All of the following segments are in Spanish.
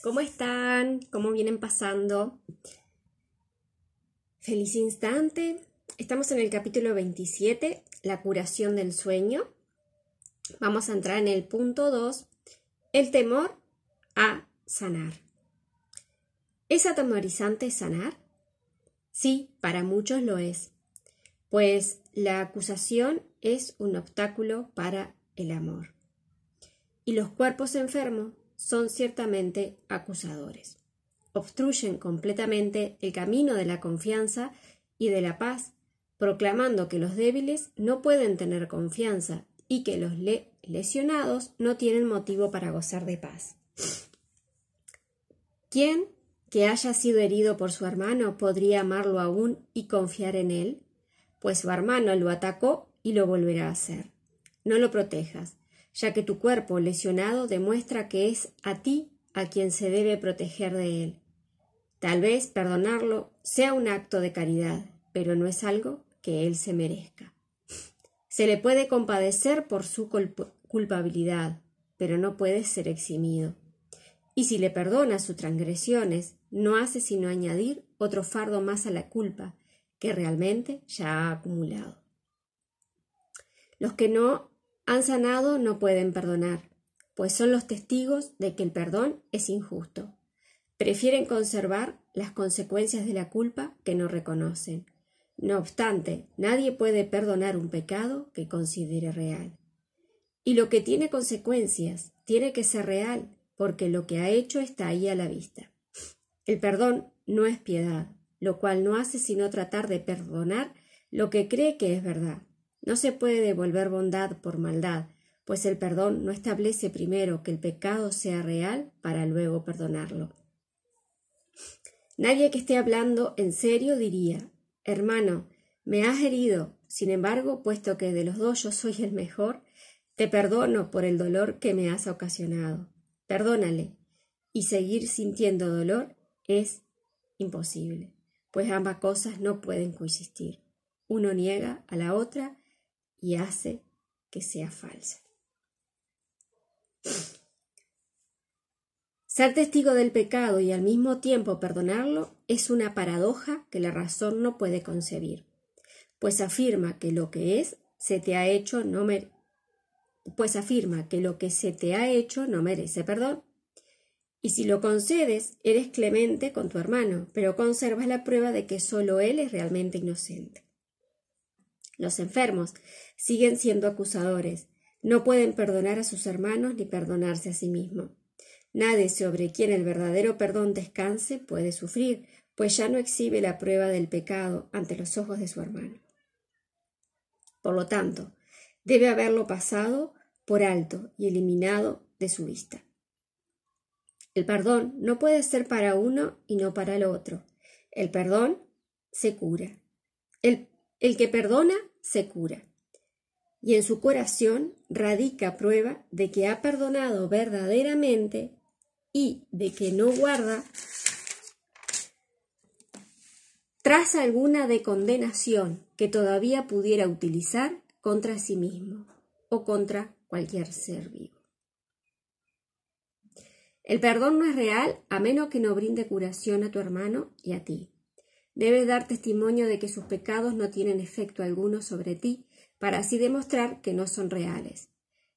¿Cómo están? ¿Cómo vienen pasando? Feliz instante. Estamos en el capítulo 27, la curación del sueño. Vamos a entrar en el punto 2, el temor a sanar. ¿Es atemorizante sanar? Sí, para muchos lo es, pues la acusación es un obstáculo para el amor. Y los cuerpos enfermos son ciertamente acusadores. Obstruyen completamente el camino de la confianza y de la paz, proclamando que los débiles no pueden tener confianza y que los lesionados no tienen motivo para gozar de paz. ¿Quién que haya sido herido por su hermano podría amarlo aún y confiar en él? Pues su hermano lo atacó y lo volverá a hacer. No lo protejas, ya que tu cuerpo lesionado demuestra que es a ti a quien se debe proteger de él. Tal vez perdonarlo sea un acto de caridad, pero no es algo que él se merezca. Se le puede compadecer por su culpabilidad, pero no puede ser eximido. Y si le perdona sus transgresiones, no hace sino añadir otro fardo más a la culpa que realmente ya ha acumulado. Los que no han sanado no pueden perdonar, pues son los testigos de que el perdón es injusto. Prefieren conservar las consecuencias de la culpa que no reconocen. No obstante, nadie puede perdonar un pecado que considere real. Y lo que tiene consecuencias tiene que ser real, porque lo que ha hecho está ahí a la vista. El perdón no es piedad, lo cual no hace sino tratar de perdonar lo que cree que es verdad. No se puede devolver bondad por maldad, pues el perdón no establece primero que el pecado sea real para luego perdonarlo. Nadie que esté hablando en serio diría: hermano, me has herido, sin embargo, puesto que de los dos yo soy el mejor, te perdono por el dolor que me has ocasionado. Perdónale. Y seguir sintiendo dolor es imposible, pues ambas cosas no pueden coexistir. Uno niega a la otra y hace que sea falsa. Ser testigo del pecado y al mismo tiempo perdonarlo es una paradoja que la razón no puede concebir, pues afirma que lo que se te ha hecho no merece perdón. Y si lo concedes, eres clemente con tu hermano, pero conservas la prueba de que solo él es realmente inocente. Los enfermos siguen siendo acusadores, no pueden perdonar a sus hermanos ni perdonarse a sí mismos. Nadie sobre quien el verdadero perdón descanse puede sufrir, pues ya no exhibe la prueba del pecado ante los ojos de su hermano. Por lo tanto, debe haberlo pasado por alto y eliminado de su vista. El perdón no puede ser para uno y no para el otro. El perdón se cura. El que perdona se cura. Y en su curación radica prueba de que ha perdonado verdaderamente y de que no guarda traza alguna de condenación que todavía pudiera utilizar contra sí mismo o contra cualquier ser vivo. El perdón no es real a menos que no brinde curación a tu hermano y a ti. Debes dar testimonio de que sus pecados no tienen efecto alguno sobre ti, para así demostrar que no son reales.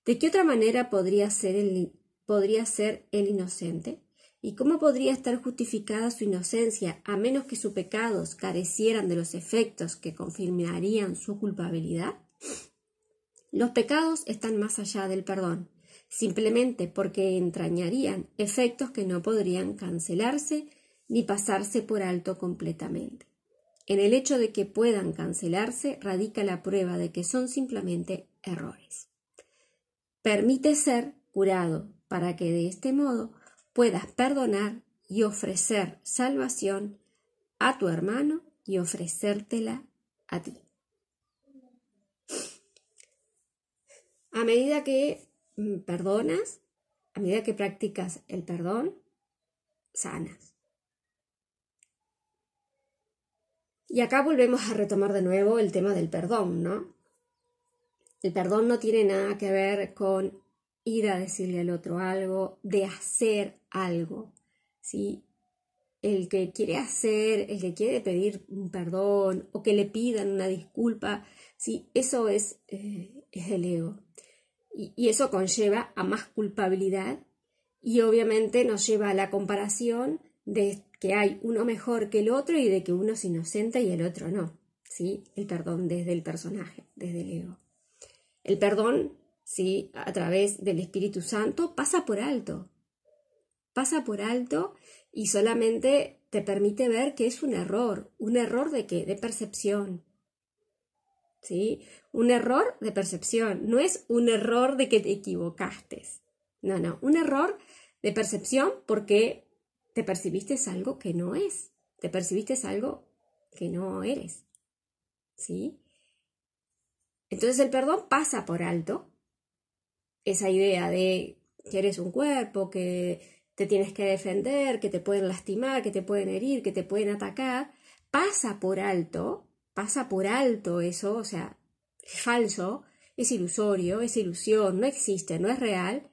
¿De qué otra manera podría ser el inocente? ¿Y cómo podría estar justificada su inocencia a menos que sus pecados carecieran de los efectos que confirmarían su culpabilidad? Los pecados están más allá del perdón, simplemente porque entrañarían efectos que no podrían cancelarse ni pasarse por alto completamente. En el hecho de que puedan cancelarse radica la prueba de que son simplemente errores. Permite ser curado para que de este modo puedas perdonar y ofrecer salvación a tu hermano y ofrecértela a ti. A medida que perdonas, a medida que practicas el perdón, sanas. Y acá volvemos a retomar de nuevo el tema del perdón, ¿no? El perdón no tiene nada que ver con ir a decirle al otro algo, de hacer algo. ¿sí? El que quiere hacer, el que quiere pedir un perdón o que le pidan una disculpa, ¿sí? Eso es el ego. Y eso conlleva a más culpabilidad y obviamente nos lleva a la comparación de que hay uno mejor que el otro y de que uno es inocente y el otro no, ¿sí? El perdón desde el personaje, desde el ego. El perdón, ¿sí? A través del Espíritu Santo pasa por alto y solamente te permite ver que es un error de qué, de percepción, ¿sí? Un error de percepción, no es un error de que te equivocaste, no, un error de percepción porque te percibiste algo que no es, te percibiste algo que no eres, ¿sí? Entonces el perdón pasa por alto esa idea de que eres un cuerpo, que te tienes que defender, que te pueden lastimar, que te pueden herir, que te pueden atacar, pasa por alto eso, o sea, es falso, es ilusorio, es ilusión, no existe, no es real,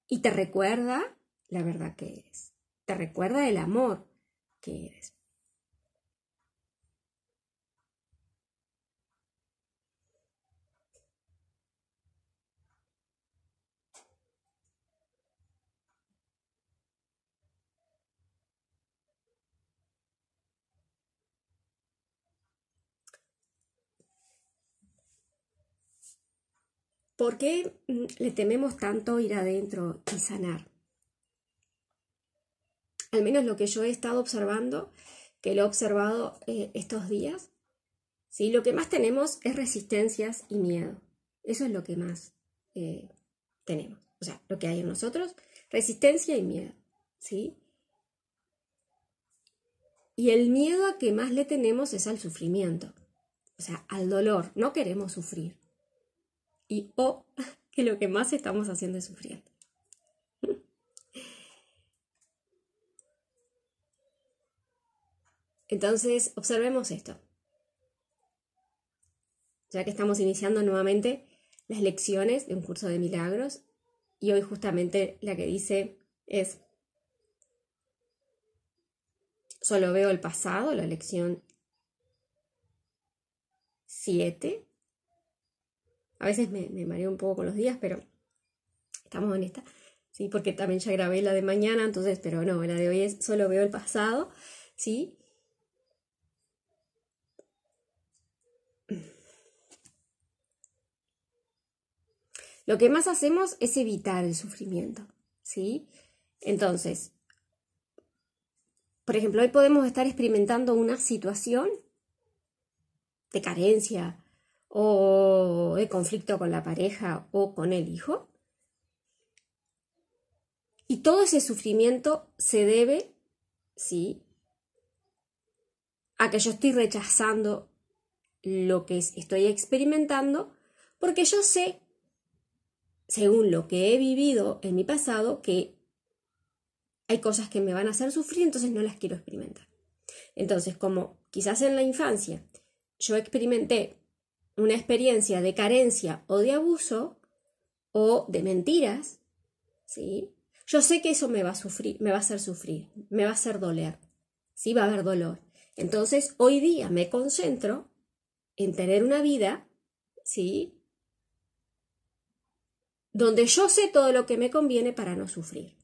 y te recuerda la verdad que eres, te recuerda el amor que eres. ¿Por qué le tememos tanto ir adentro y sanar? Al menos lo que yo he estado observando, que lo he observado estos días, ¿sí? Lo que más tenemos es resistencias y miedo. Eso es lo que más tenemos. O sea, lo que hay en nosotros, resistencia y miedo, ¿sí? Y el miedo a que más le tenemos es al sufrimiento, o sea, al dolor. No queremos sufrir. Y que lo que más estamos haciendo es sufrir. Entonces, observemos esto. Ya que estamos iniciando nuevamente las lecciones de un curso de milagros, y hoy justamente la que dice es: solo veo el pasado, la lección 7. A veces me mareo un poco con los días, pero estamos en esta, ¿sí? Porque también ya grabé la de mañana, entonces, pero no, la de hoy es solo veo el pasado, ¿sí? Lo que más hacemos es evitar el sufrimiento, ¿sí? Entonces, por ejemplo, hoy podemos estar experimentando una situación de carencia o de conflicto con la pareja o con el hijo. Y todo ese sufrimiento se debe, ¿sí?, a que yo estoy rechazando lo que estoy experimentando, porque yo sé, según lo que he vivido en mi pasado, que hay cosas que me van a hacer sufrir, entonces no las quiero experimentar. Entonces, como quizás en la infancia yo experimenté una experiencia de carencia o de abuso o de mentiras, ¿sí?, yo sé que eso me va a hacer sufrir, me va a hacer doler, ¿sí?, va a haber dolor. Entonces, hoy día me concentro en tener una vida, ¿sí?, donde yo sé todo lo que me conviene para no sufrir,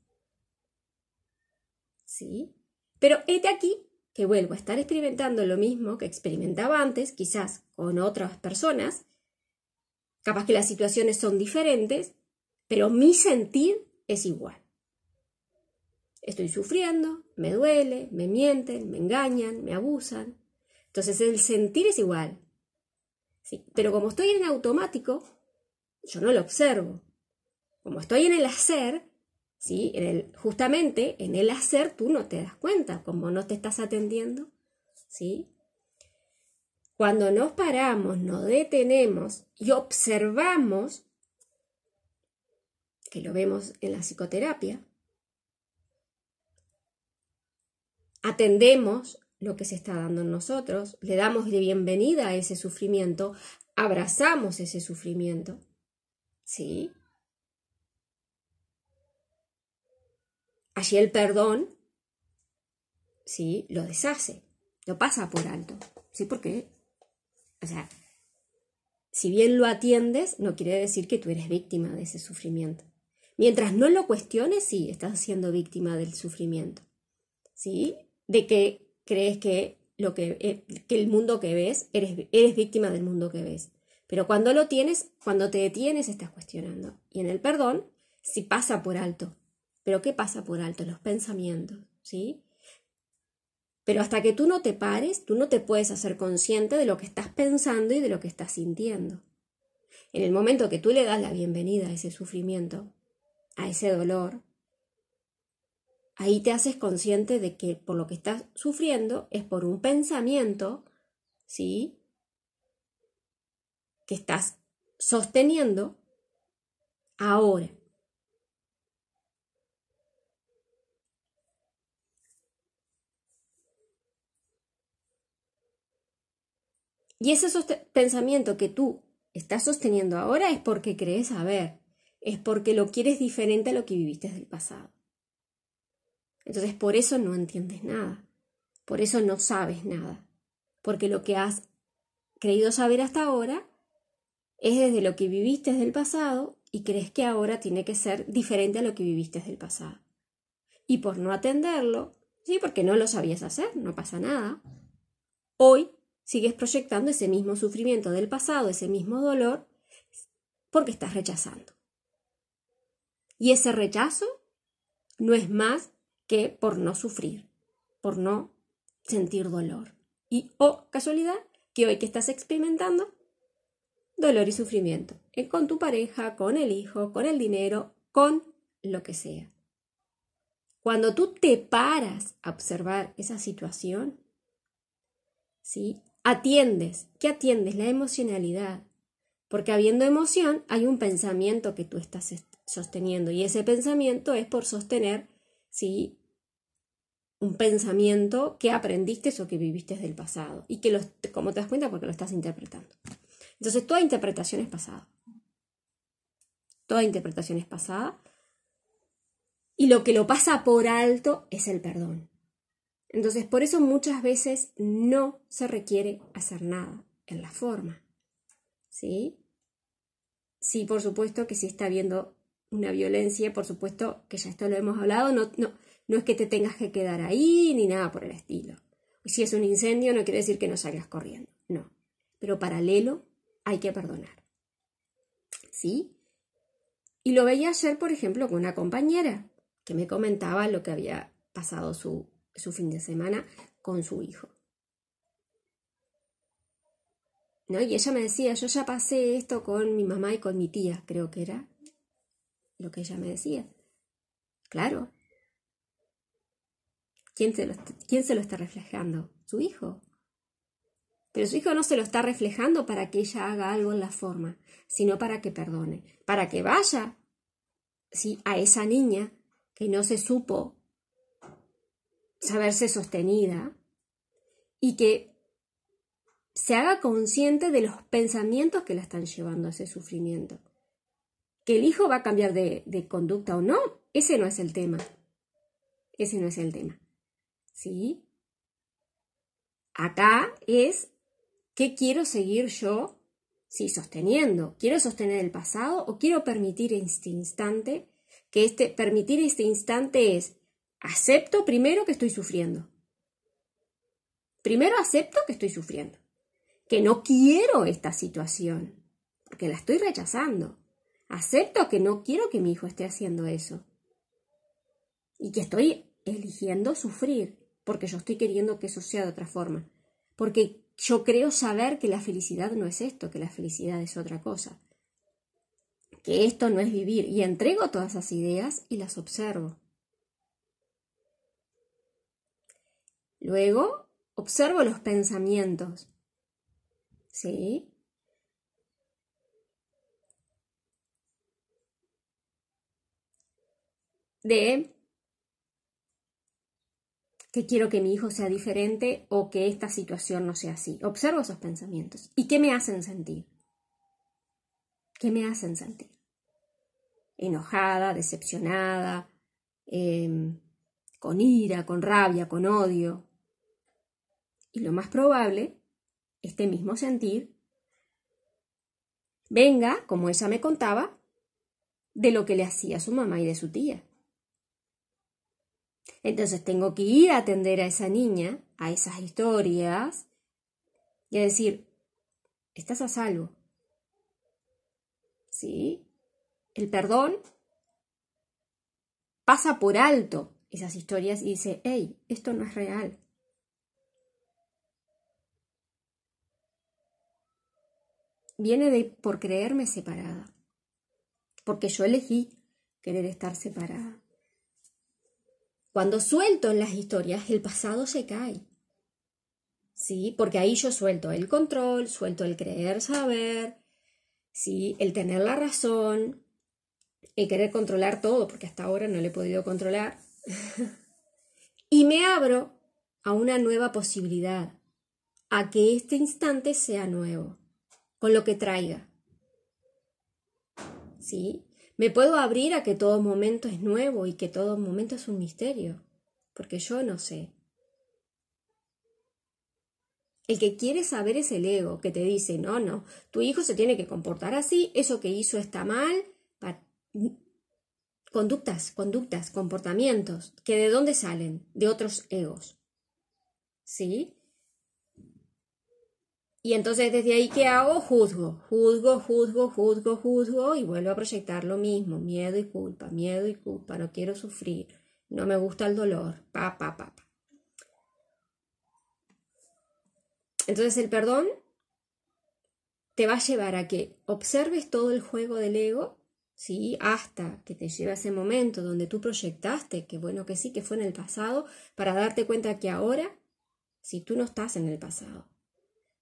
¿sí? Pero de aquí que vuelvo a estar experimentando lo mismo que experimentaba antes, quizás con otras personas, capaz que las situaciones son diferentes, pero mi sentir es igual. Estoy sufriendo, me duele, me mienten, me engañan, me abusan. Entonces el sentir es igual, ¿sí? Pero como estoy en automático, yo no lo observo. Como estoy en el hacer, ¿sí?, justamente en el hacer tú no te das cuenta, como no te estás atendiendo, ¿sí? Cuando nos paramos, nos detenemos y observamos, que lo vemos en la psicoterapia, atendemos lo que se está dando en nosotros, le damos de bienvenida a ese sufrimiento, abrazamos ese sufrimiento, ¿sí? allí el perdón, ¿sí? Lo deshace, lo pasa por alto, ¿sí? Porque, o sea, si bien lo atiendes, no quiere decir que tú eres víctima de ese sufrimiento. Mientras no lo cuestiones, sí, estás siendo víctima del sufrimiento, ¿sí? De que crees que que el mundo que ves, eres víctima del mundo que ves. Pero cuando lo tienes, cuando te detienes, estás cuestionando. Y en el perdón, sí pasa por alto. ¿Pero qué pasa por alto? Los pensamientos, ¿sí? Pero hasta que tú no te pares, tú no te puedes hacer consciente de lo que estás pensando y de lo que estás sintiendo. En el momento que tú le das la bienvenida a ese sufrimiento, a ese dolor, ahí te haces consciente de que por lo que estás sufriendo es por un pensamiento, ¿sí? Que estás sosteniendo ahora. Y ese pensamiento que tú estás sosteniendo ahora es porque crees saber, es porque lo quieres diferente a lo que viviste del pasado. Entonces por eso no entiendes nada, por eso no sabes nada, porque lo que has creído saber hasta ahora es desde lo que viviste del pasado y crees que ahora tiene que ser diferente a lo que viviste del pasado. Y por no atenderlo, sí, porque no lo sabías hacer, no pasa nada, hoy sigues proyectando ese mismo sufrimiento del pasado, ese mismo dolor, porque estás rechazando. Y ese rechazo no es más que por no sufrir, por no sentir dolor. Y, casualidad, que hoy que estás experimentando dolor y sufrimiento, con tu pareja, con el hijo, con el dinero, con lo que sea. Cuando tú te paras a observar esa situación, ¿sí? Atiendes. ¿Qué atiendes? La emocionalidad. Porque habiendo emoción hay un pensamiento que tú estás sosteniendo y ese pensamiento es por sostener, ¿sí? Un pensamiento que aprendiste o que viviste del pasado y que, como te das cuenta, porque lo estás interpretando. Entonces, toda interpretación es pasada. Toda interpretación es pasada. Y lo que lo pasa por alto es el perdón. Entonces, por eso muchas veces no se requiere hacer nada en la forma. ¿Sí? Sí, por supuesto que si está habiendo una violencia, por supuesto que ya esto lo hemos hablado, no es que te tengas que quedar ahí ni nada por el estilo. Si es un incendio no quiere decir que no salgas corriendo, no. Pero paralelo hay que perdonar. ¿Sí? Y lo veía ayer, por ejemplo, con una compañera que me comentaba lo que había pasado su fin de semana con su hijo. ¿No? Y ella me decía, yo ya pasé esto con mi mamá y con mi tía, creo que era lo que ella me decía. Claro. ¿Quién se lo está reflejando? Su hijo. Pero su hijo no se lo está reflejando para que ella haga algo en la forma, sino para que perdone, para que vaya, ¿sí?, a esa niña que no se supo saberse sostenida y que se haga consciente de los pensamientos que la están llevando a ese sufrimiento. Que el hijo va a cambiar de conducta o no, ese no es el tema. Ese no es el tema. ¿Sí? Acá es ¿qué quiero seguir yo? Sí, sosteniendo. ¿Quiero sostener el pasado o quiero permitir este instante? Que permitir este instante es, acepto primero que estoy sufriendo. Primero acepto que estoy sufriendo. Que no quiero esta situación, porque la estoy rechazando. Acepto que no quiero que mi hijo esté haciendo eso. Y que estoy eligiendo sufrir, porque yo estoy queriendo que eso sea de otra forma. Porque yo creo saber que la felicidad no es esto, que la felicidad es otra cosa. Que esto no es vivir. Y entrego todas esas ideas y las observo. Luego, observo los pensamientos. ¿Sí? De que quiero que mi hijo sea diferente o que esta situación no sea así. Observo esos pensamientos. ¿Y qué me hacen sentir? ¿Qué me hacen sentir? Enojada, decepcionada, con ira, con rabia, con odio. Y lo más probable, este mismo sentir venga, como ella me contaba, de lo que le hacía su mamá y de su tía. Entonces tengo que ir a atender a esa niña, a esas historias, y a decir, estás a salvo. ¿Sí? El perdón pasa por alto esas historias y dice, hey, esto no es real. Viene por creerme separada, porque yo elegí querer estar separada. Cuando suelto en las historias, el pasado se cae. ¿Sí? Porque ahí yo suelto el control, suelto el creer saber, ¿sí? El tener la razón, el querer controlar todo, porque hasta ahora no lo he podido controlar. Y me abro a una nueva posibilidad, a que este instante sea nuevo, con lo que traiga. ¿Sí? Me puedo abrir a que todo momento es nuevo y que todo momento es un misterio, porque yo no sé. El que quiere saber es el ego, que te dice, no, tu hijo se tiene que comportar así, eso que hizo está mal, conductas, comportamientos, que de dónde salen, de otros egos. ¿Sí? Y entonces desde ahí, ¿qué hago? Juzgo y vuelvo a proyectar lo mismo, miedo y culpa, no quiero sufrir, no me gusta el dolor, pa. Entonces el perdón te va a llevar a que observes todo el juego del ego, ¿sí? Hasta que te lleve a ese momento donde tú proyectaste, que bueno que sí, que fue en el pasado, para darte cuenta que ahora, si tú no estás en el pasado,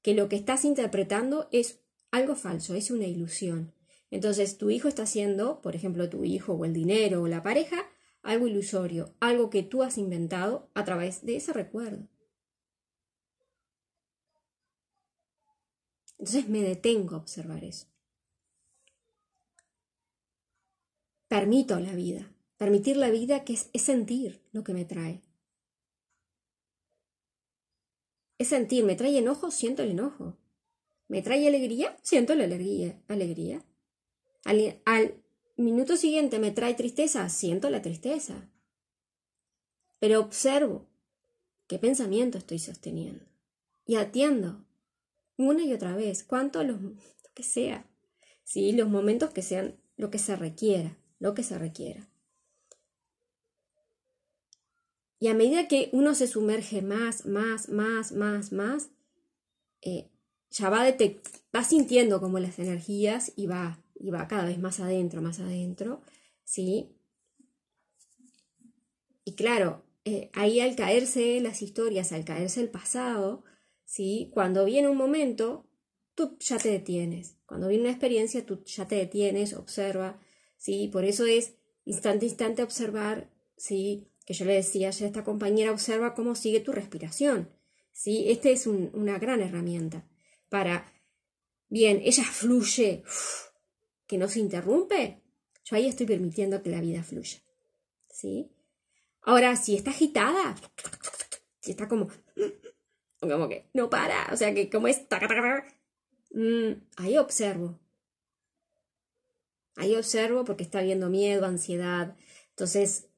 que lo que estás interpretando es algo falso, es una ilusión. Entonces tu hijo está haciendo, por ejemplo, tu hijo o el dinero o la pareja, algo ilusorio, algo que tú has inventado a través de ese recuerdo. Entonces me detengo a observar eso. Permito la vida. Permitir la vida que es sentir lo que me trae. Es sentir, me trae enojo, siento el enojo. ¿Me trae alegría? Siento la alegría. Al minuto siguiente me trae tristeza, siento la tristeza. Pero observo qué pensamiento estoy sosteniendo. Y atiendo una y otra vez, lo que sea. ¿Sí? Los momentos que sean lo que se requiera. Y a medida que uno se sumerge más, ya va sintiendo como las energías y va cada vez más adentro, ¿sí? Y claro, ahí al caerse las historias, al caerse el pasado, ¿sí? Cuando viene un momento, tú ya te detienes. Cuando viene una experiencia, tú ya te detienes, observa, ¿sí? Por eso es instante observar, ¿sí? Que yo le decía a esta compañera, observa cómo sigue tu respiración, ¿sí? Esta es una gran herramienta para, bien, ella fluye, que no se interrumpe, yo ahí estoy permitiendo que la vida fluya, ¿sí? Ahora, si está agitada, si está como que no para, o sea, que como es, ahí observo porque está habiendo miedo, ansiedad, entonces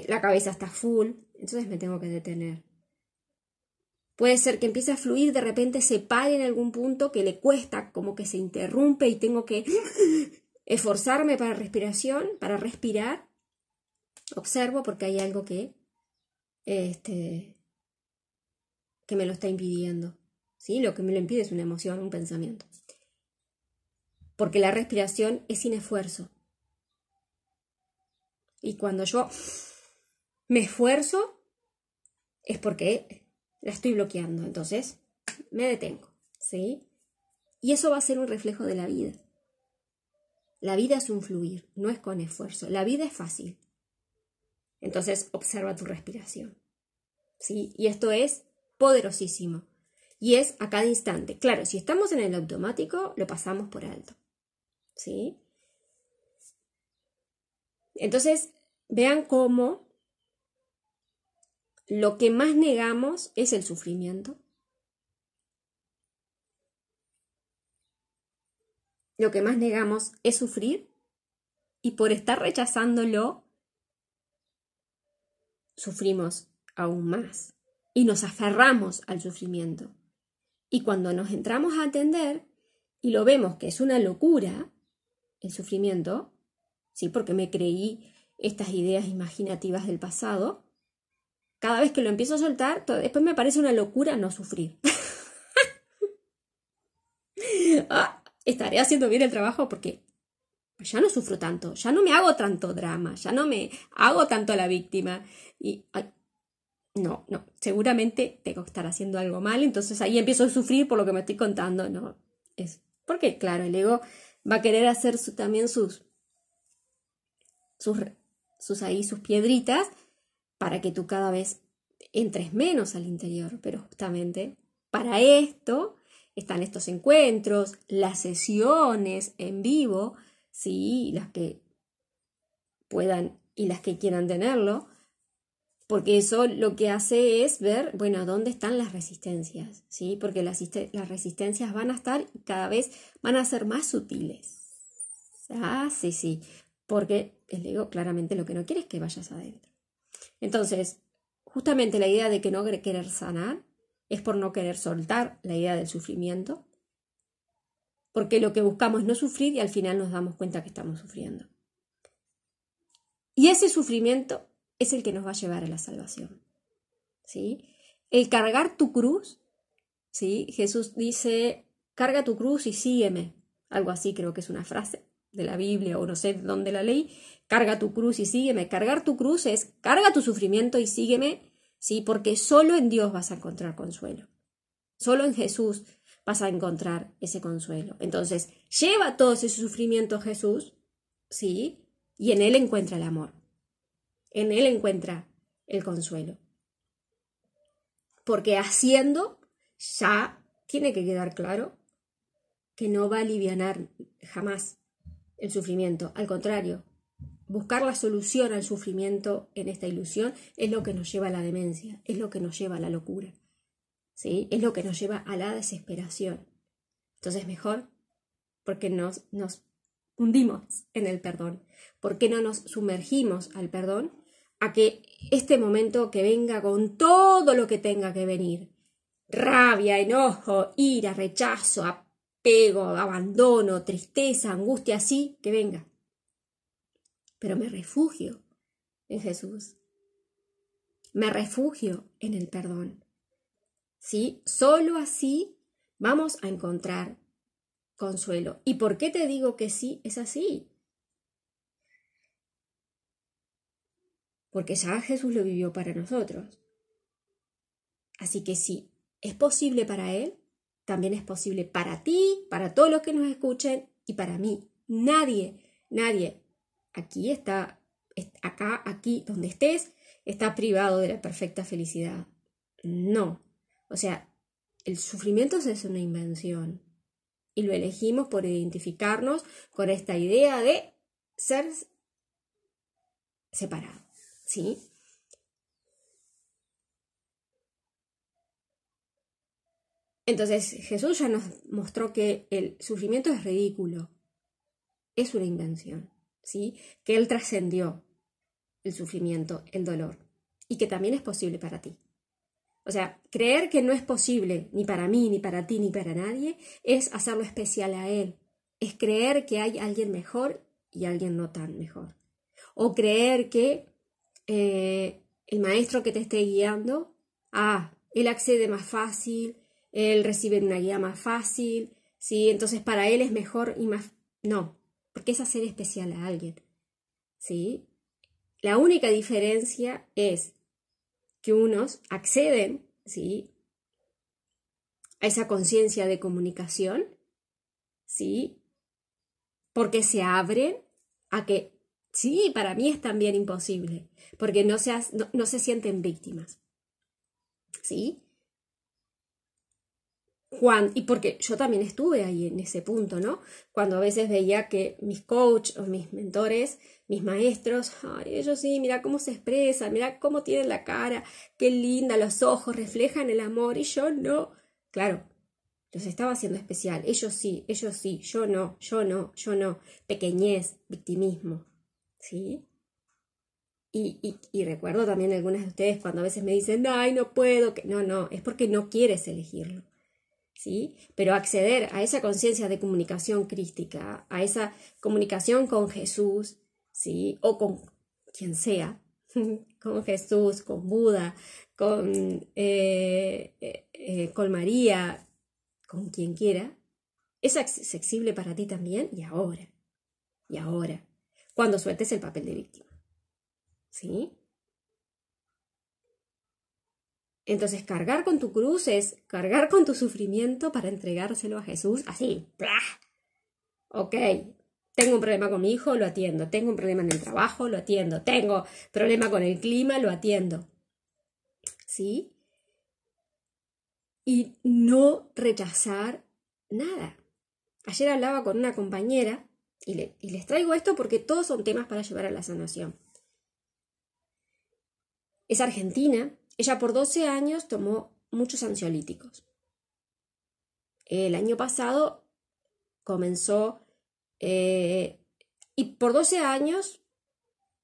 la cabeza está full, entonces me tengo que detener. Puede ser que empiece a fluir, de repente se pare en algún punto que le cuesta, como que se interrumpe y tengo que esforzarme para respirar. Observo porque hay algo que me lo está impidiendo. ¿Sí? Lo que me lo impide es una emoción, un pensamiento. Porque la respiración es sin esfuerzo. Y cuando yo me esfuerzo es porque la estoy bloqueando. Entonces me detengo. ¿Sí? Y eso va a ser un reflejo de la vida. La vida es un fluir, no es con esfuerzo. La vida es fácil. Entonces observa tu respiración. ¿Sí? Y esto es poderosísimo. Y es a cada instante. Claro, si estamos en el automático, lo pasamos por alto. ¿Sí? Entonces, vean cómo lo que más negamos es el sufrimiento. Lo que más negamos es sufrir y por estar rechazándolo, sufrimos aún más y nos aferramos al sufrimiento. Y cuando nos entramos a atender y lo vemos que es una locura, el sufrimiento, ¿sí? Porque me creí estas ideas imaginativas del pasado, cada vez que lo empiezo a soltar, después me parece una locura no sufrir. Estaré haciendo bien el trabajo porque ya no sufro tanto, ya no me hago tanto drama, ya no me hago tanto la víctima. Y no, seguramente tengo que estar haciendo algo mal, entonces ahí empiezo a sufrir por lo que me estoy contando. No, es porque, claro, el ego va a querer hacer también sus piedritas para que tú cada vez entres menos al interior, pero justamente para esto están estos encuentros, las sesiones en vivo, sí, las que puedan y las que quieran tenerlo, porque eso lo que hace es ver, bueno, dónde están las resistencias, ¿sí? Porque las resistencias van a estar y cada vez van a ser más sutiles. Sí, porque el ego claramente lo que no quiere es que vayas adentro. Entonces, justamente la idea de que no querer sanar es por no querer soltar la idea del sufrimiento, porque lo que buscamos es no sufrir y al final nos damos cuenta que estamos sufriendo. Y ese sufrimiento es el que nos va a llevar a la salvación, ¿sí? El cargar tu cruz, ¿sí? Jesús dice, carga tu cruz y sígueme. Algo así creo que es una frase de la Biblia o no sé dónde la leí. Carga tu cruz y sígueme. Cargar tu cruz es carga tu sufrimiento y sígueme, ¿sí? Porque solo en Dios vas a encontrar consuelo. Solo en Jesús vas a encontrar ese consuelo. Entonces, lleva todo ese sufrimiento a Jesús, ¿sí? Y en Él encuentra el amor. En Él encuentra el consuelo. Porque haciendo, ya tiene que quedar claro que no va a alivianar jamás el sufrimiento. Al contrario, buscar la solución al sufrimiento en esta ilusión es lo que nos lleva a la demencia, es lo que nos lleva a la locura, ¿sí? Es lo que nos lleva a la desesperación. Entonces mejor, porque nos hundimos en el perdón, ¿por qué no nos sumergimos al perdón? A que este momento que venga con todo lo que tenga que venir, rabia, enojo, ira, rechazo, apego, abandono, tristeza, angustia, así, que venga. Pero me refugio en Jesús. Me refugio en el perdón. ¿Sí? Solo así vamos a encontrar consuelo. ¿Y por qué te digo que sí es así? Porque ya Jesús lo vivió para nosotros. Así que sí, es posible para Él, también es posible para ti, para todos los que nos escuchen y para mí. Nadie, aquí, donde estés, está privado de la perfecta felicidad. No. O sea, el sufrimiento es una invención. Y lo elegimos por identificarnos con esta idea de ser separado, ¿sí? Entonces Jesús ya nos mostró que el sufrimiento es ridículo, es una invención, ¿sí? Que Él trascendió el sufrimiento, el dolor, y que también es posible para ti. O sea, creer que no es posible ni para mí, ni para ti, ni para nadie, es hacerlo especial a Él. Es creer que hay alguien mejor y alguien no tan mejor. O creer que el maestro que te esté guiando, él accede más fácil, él recibe una guía más fácil, ¿sí? Entonces para él es mejor y más... No, porque es hacer especial a alguien, ¿sí? La única diferencia es que unos acceden, ¿sí?, a esa conciencia de comunicación, ¿sí?, porque se abren a que, sí, para mí es también imposible, porque no se sienten víctimas, ¿sí? y porque yo también estuve ahí en ese punto, ¿no? Cuando a veces veía que mis coaches o mis mentores, mis maestros, ay, ellos sí, mira cómo se expresan, mira cómo tienen la cara, qué linda, los ojos reflejan el amor y yo no. Claro, los estaba haciendo especial. Ellos sí, yo no, yo no, yo no. Pequeñez, victimismo, ¿sí? Y recuerdo también algunas de ustedes cuando a veces me dicen, ay, no puedo, que no, es porque no quieres elegirlo. ¿Sí? Pero acceder a esa conciencia de comunicación crística, a esa comunicación con Jesús, ¿sí? O con quien sea, con Jesús, con Buda, con María, con quien quiera, es accesible para ti también y ahora, cuando sueltes el papel de víctima, ¿sí? Entonces, cargar con tu cruz es cargar con tu sufrimiento para entregárselo a Jesús, así, ¡plá! Ok, tengo un problema con mi hijo, lo atiendo. Tengo un problema en el trabajo, lo atiendo. Tengo problema con el clima, lo atiendo. ¿Sí? Y no rechazar nada. Ayer hablaba con una compañera y les traigo esto porque todos son temas para llevar a la sanación. Es argentina. Ella por 12 años tomó muchos ansiolíticos. El año pasado comenzó y por 12 años,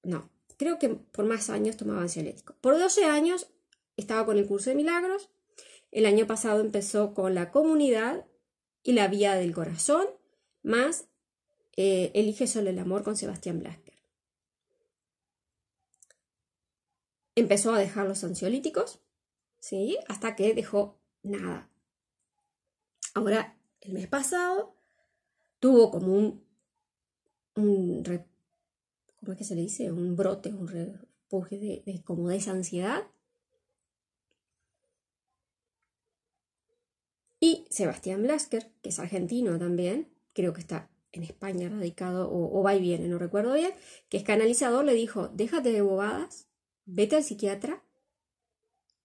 no, creo que por más años tomaba ansiolítico. Por 12 años estaba con el curso de milagros. El año pasado empezó con la comunidad y la vía del corazón, más Elige solo el amor con Sebastián Blasker. Empezó a dejar los ansiolíticos, ¿sí? Hasta que dejó nada. Ahora, el mes pasado, tuvo como ¿cómo es que se le dice? Un brote, un repugio como de esa ansiedad. Y Sebastián Blasker, que es argentino también, creo que está en España radicado, o va y viene, no recuerdo bien, que es canalizador, le dijo, déjate de bobadas, vete al psiquiatra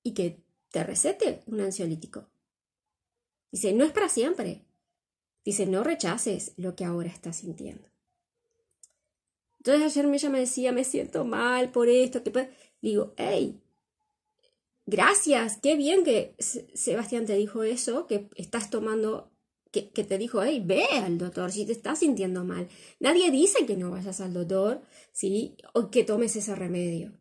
y que te recete un ansiolítico. Dice, no es para siempre. Dice, no rechaces lo que ahora estás sintiendo. Entonces ayer ella me decía, me siento mal por esto. Digo, hey, gracias, qué bien que Sebastián te dijo eso, que estás tomando, que te dijo, hey, ve al doctor si te estás sintiendo mal. Nadie dice que no vayas al doctor, ¿sí? O que tomes ese remedio.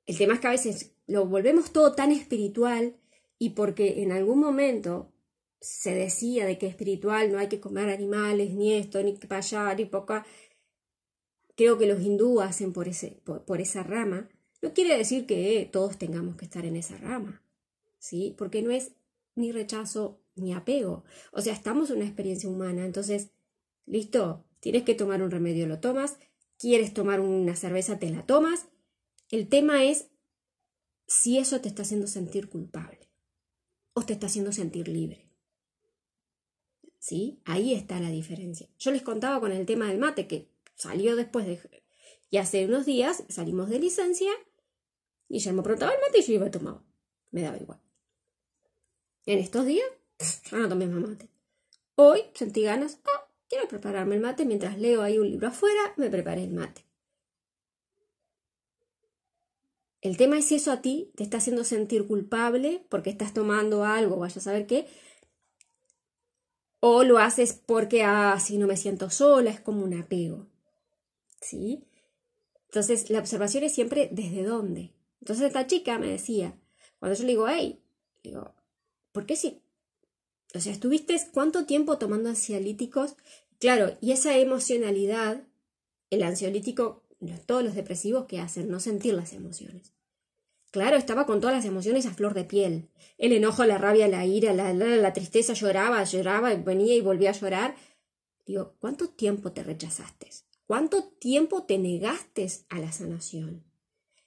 El tema es que a veces lo volvemos todo tan espiritual y porque en algún momento se decía de que espiritual no hay que comer animales, ni esto, ni para allá, ni para acá. Creo que los hindúes hacen por esa rama. No quiere decir que todos tengamos que estar en esa rama, ¿sí? Porque no es ni rechazo ni apego. O sea, estamos en una experiencia humana, entonces, listo, tienes que tomar un remedio, lo tomas, quieres tomar una cerveza, te la tomas. El tema es si eso te está haciendo sentir culpable o te está haciendo sentir libre. ¿Sí? Ahí está la diferencia. Yo les contaba con el tema del mate que salió después de... Y hace unos días salimos de licencia y ya me preguntaba el mate y yo iba a tomar. Me daba igual. En estos días, ya no tomé más mate. Hoy sentí ganas, quiero prepararme el mate. Mientras leo ahí un libro afuera, me preparé el mate. El tema es si eso a ti te está haciendo sentir culpable porque estás tomando algo, vaya a saber qué, o lo haces porque, si no me siento sola, es como un apego, ¿sí? Entonces, la observación es siempre desde dónde. Entonces, esta chica me decía, cuando yo le digo, hey, digo, ¿por qué sí? O sea, ¿estuviste cuánto tiempo tomando ansiolíticos? Claro, y esa emocionalidad, el ansiolítico, todos los depresivos que hacen, no sentir las emociones. Claro, estaba con todas las emociones a flor de piel. El enojo, la rabia, la ira, la tristeza, lloraba, venía y volvía a llorar. Digo, ¿cuánto tiempo te rechazaste? ¿Cuánto tiempo te negaste a la sanación?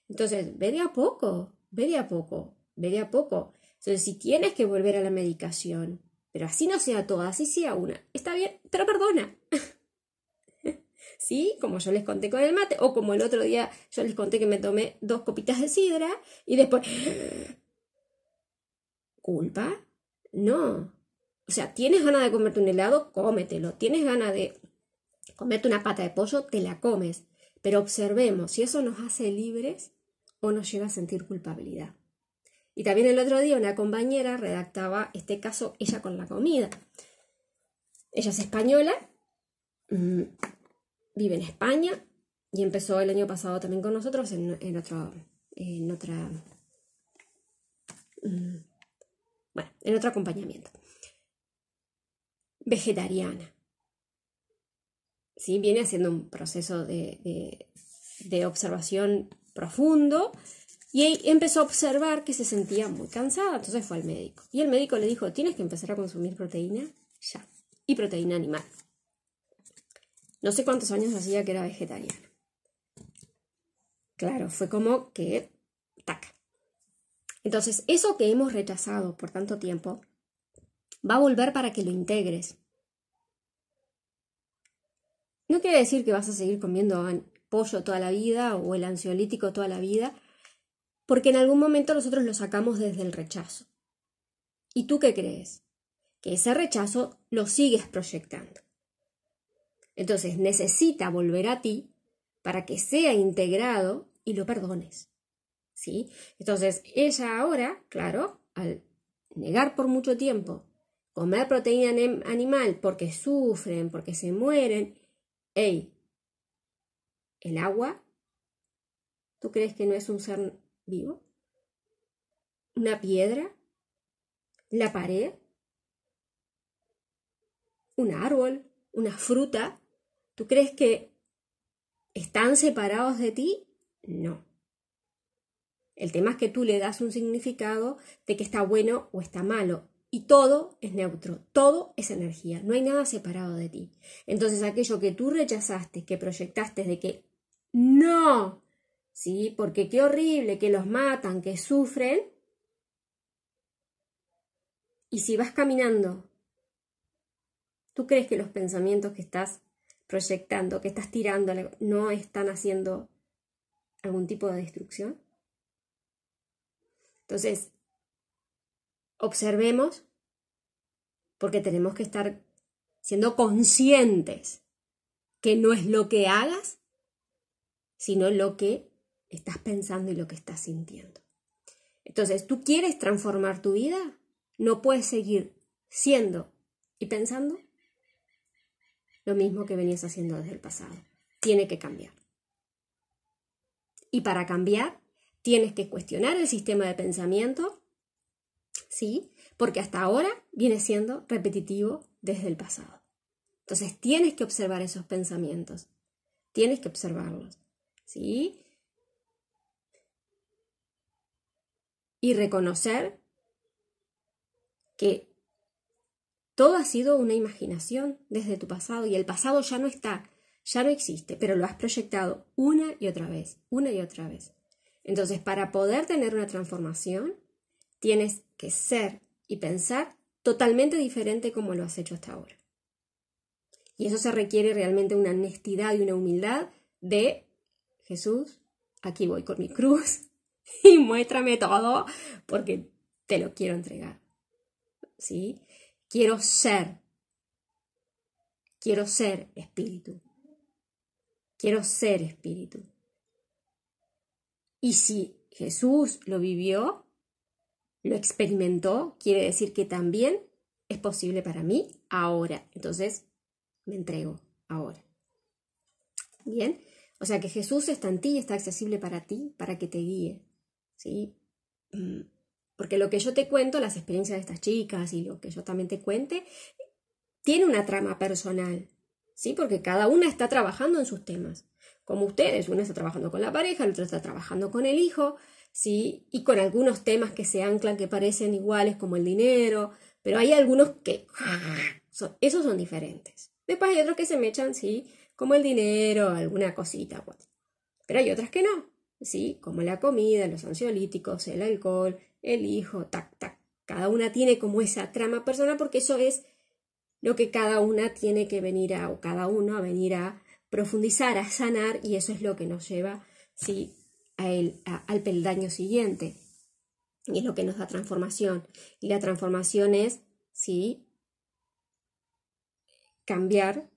Entonces, ve de a poco, ve de a poco, ve de a poco. Entonces, si tienes que volver a la medicación, pero así no sea toda, así sea una, está bien, pero perdona. ¿Sí? Como yo les conté con el mate, o como el otro día yo les conté que me tomé 2 copitas de sidra y después ¿Culpa? No. O sea, ¿tienes ganas de comerte un helado? Cómetelo. ¿Tienes ganas de comerte una pata de pollo? Te la comes. Pero observemos si eso nos hace libres o nos lleva a sentir culpabilidad. Y también el otro día una compañera redactaba este caso, ella con la comida. Ella es española, vive en España y empezó el año pasado también con nosotros en otro acompañamiento. Vegetariana. ¿Sí? Viene haciendo un proceso de observación profundo y empezó a observar que se sentía muy cansada, entonces fue al médico. Y el médico le dijo, tienes que empezar a consumir proteína ya, y proteína animal. No sé cuántos años hacía que era vegetariana. Claro, fue como que, tac. Entonces, eso que hemos rechazado por tanto tiempo, va a volver para que lo integres. No quiere decir que vas a seguir comiendo pollo toda la vida o el ansiolítico toda la vida, porque en algún momento nosotros lo sacamos desde el rechazo. ¿Y tú qué crees? Que ese rechazo lo sigues proyectando. Entonces necesita volver a ti para que sea integrado y lo perdones. ¿Sí? Entonces ella ahora, claro, al negar por mucho tiempo comer proteína animal porque sufren, porque se mueren, el agua, ¿tú crees que no es un ser vivo? ¿Una piedra? ¿La pared? ¿Un árbol? ¿Una fruta? ¿Tú crees que están separados de ti? No. El tema es que tú le das un significado de que está bueno o está malo. Y todo es neutro, todo es energía, no hay nada separado de ti. Entonces aquello que tú rechazaste, que proyectaste de que no, ¿sí? Porque qué horrible, que los matan, que sufren. Y si vas caminando, ¿tú crees que los pensamientos que estás proyectando, que estás tirando, no están haciendo algún tipo de destrucción? Entonces, observemos, porque tenemos que estar siendo conscientes que no es lo que hagas, sino lo que estás pensando y lo que estás sintiendo. Entonces, ¿tú quieres transformar tu vida? No puedes seguir siendo y pensando lo mismo que venías haciendo desde el pasado. Tiene que cambiar. Y para cambiar, tienes que cuestionar el sistema de pensamiento, ¿sí? Porque hasta ahora viene siendo repetitivo desde el pasado. Entonces tienes que observar esos pensamientos. Tienes que observarlos, ¿sí? Y reconocer que todo ha sido una imaginación desde tu pasado y el pasado ya no está, ya no existe, pero lo has proyectado una y otra vez, una y otra vez. Entonces, para poder tener una transformación, tienes que ser y pensar totalmente diferente como lo has hecho hasta ahora. Y eso se requiere realmente una honestidad y una humildad de Jesús, aquí voy con mi cruz y muéstrame todo porque te lo quiero entregar. ¿Sí? Quiero ser espíritu. Quiero ser espíritu. Y si Jesús lo vivió, lo experimentó, quiere decir que también es posible para mí ahora. Entonces, me entrego ahora. Bien, o sea que Jesús está en ti y está accesible para ti, para que te guíe, ¿sí? Porque lo que yo te cuento, las experiencias de estas chicas y lo que yo también te cuente, tiene una trama personal, ¿sí? Porque cada una está trabajando en sus temas. Como ustedes, una está trabajando con la pareja, el otro está trabajando con el hijo, ¿sí? Y con algunos temas que se anclan que parecen iguales como el dinero, pero hay algunos que esos son diferentes. Después hay otros que se me echan, ¿sí? Como el dinero, alguna cosita. Pero hay otras que no, ¿sí? Como la comida, los ansiolíticos, el alcohol, el hijo, tac, tac. Cada una tiene como esa trama personal porque eso es lo que cada una tiene que venir o cada uno a venir a profundizar, a sanar, y eso es lo que nos lleva, ¿sí? Al peldaño siguiente. Y es lo que nos da transformación. Y la transformación es, ¿sí?, cambiar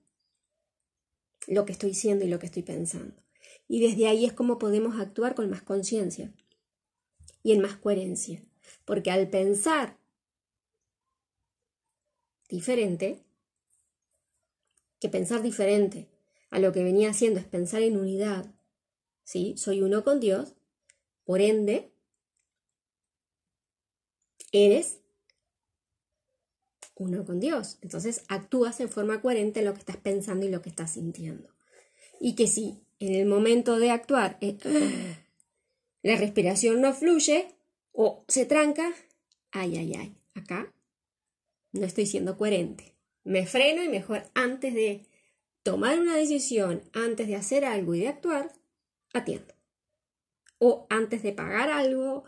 lo que estoy siendo y lo que estoy pensando. Y desde ahí es como podemos actuar con más conciencia y en más coherencia. Porque al pensar diferente, que pensar diferente a lo que venía haciendo es pensar en unidad, ¿sí? Soy uno con Dios, por ende, eres uno con Dios. Entonces actúas en forma coherente en lo que estás pensando y lo que estás sintiendo. Y que si en el momento de actuar la respiración no fluye o se tranca, ay, acá no estoy siendo coherente. Me freno y mejor antes de tomar una decisión, antes de hacer algo y de actuar, atiendo. O antes de pagar algo,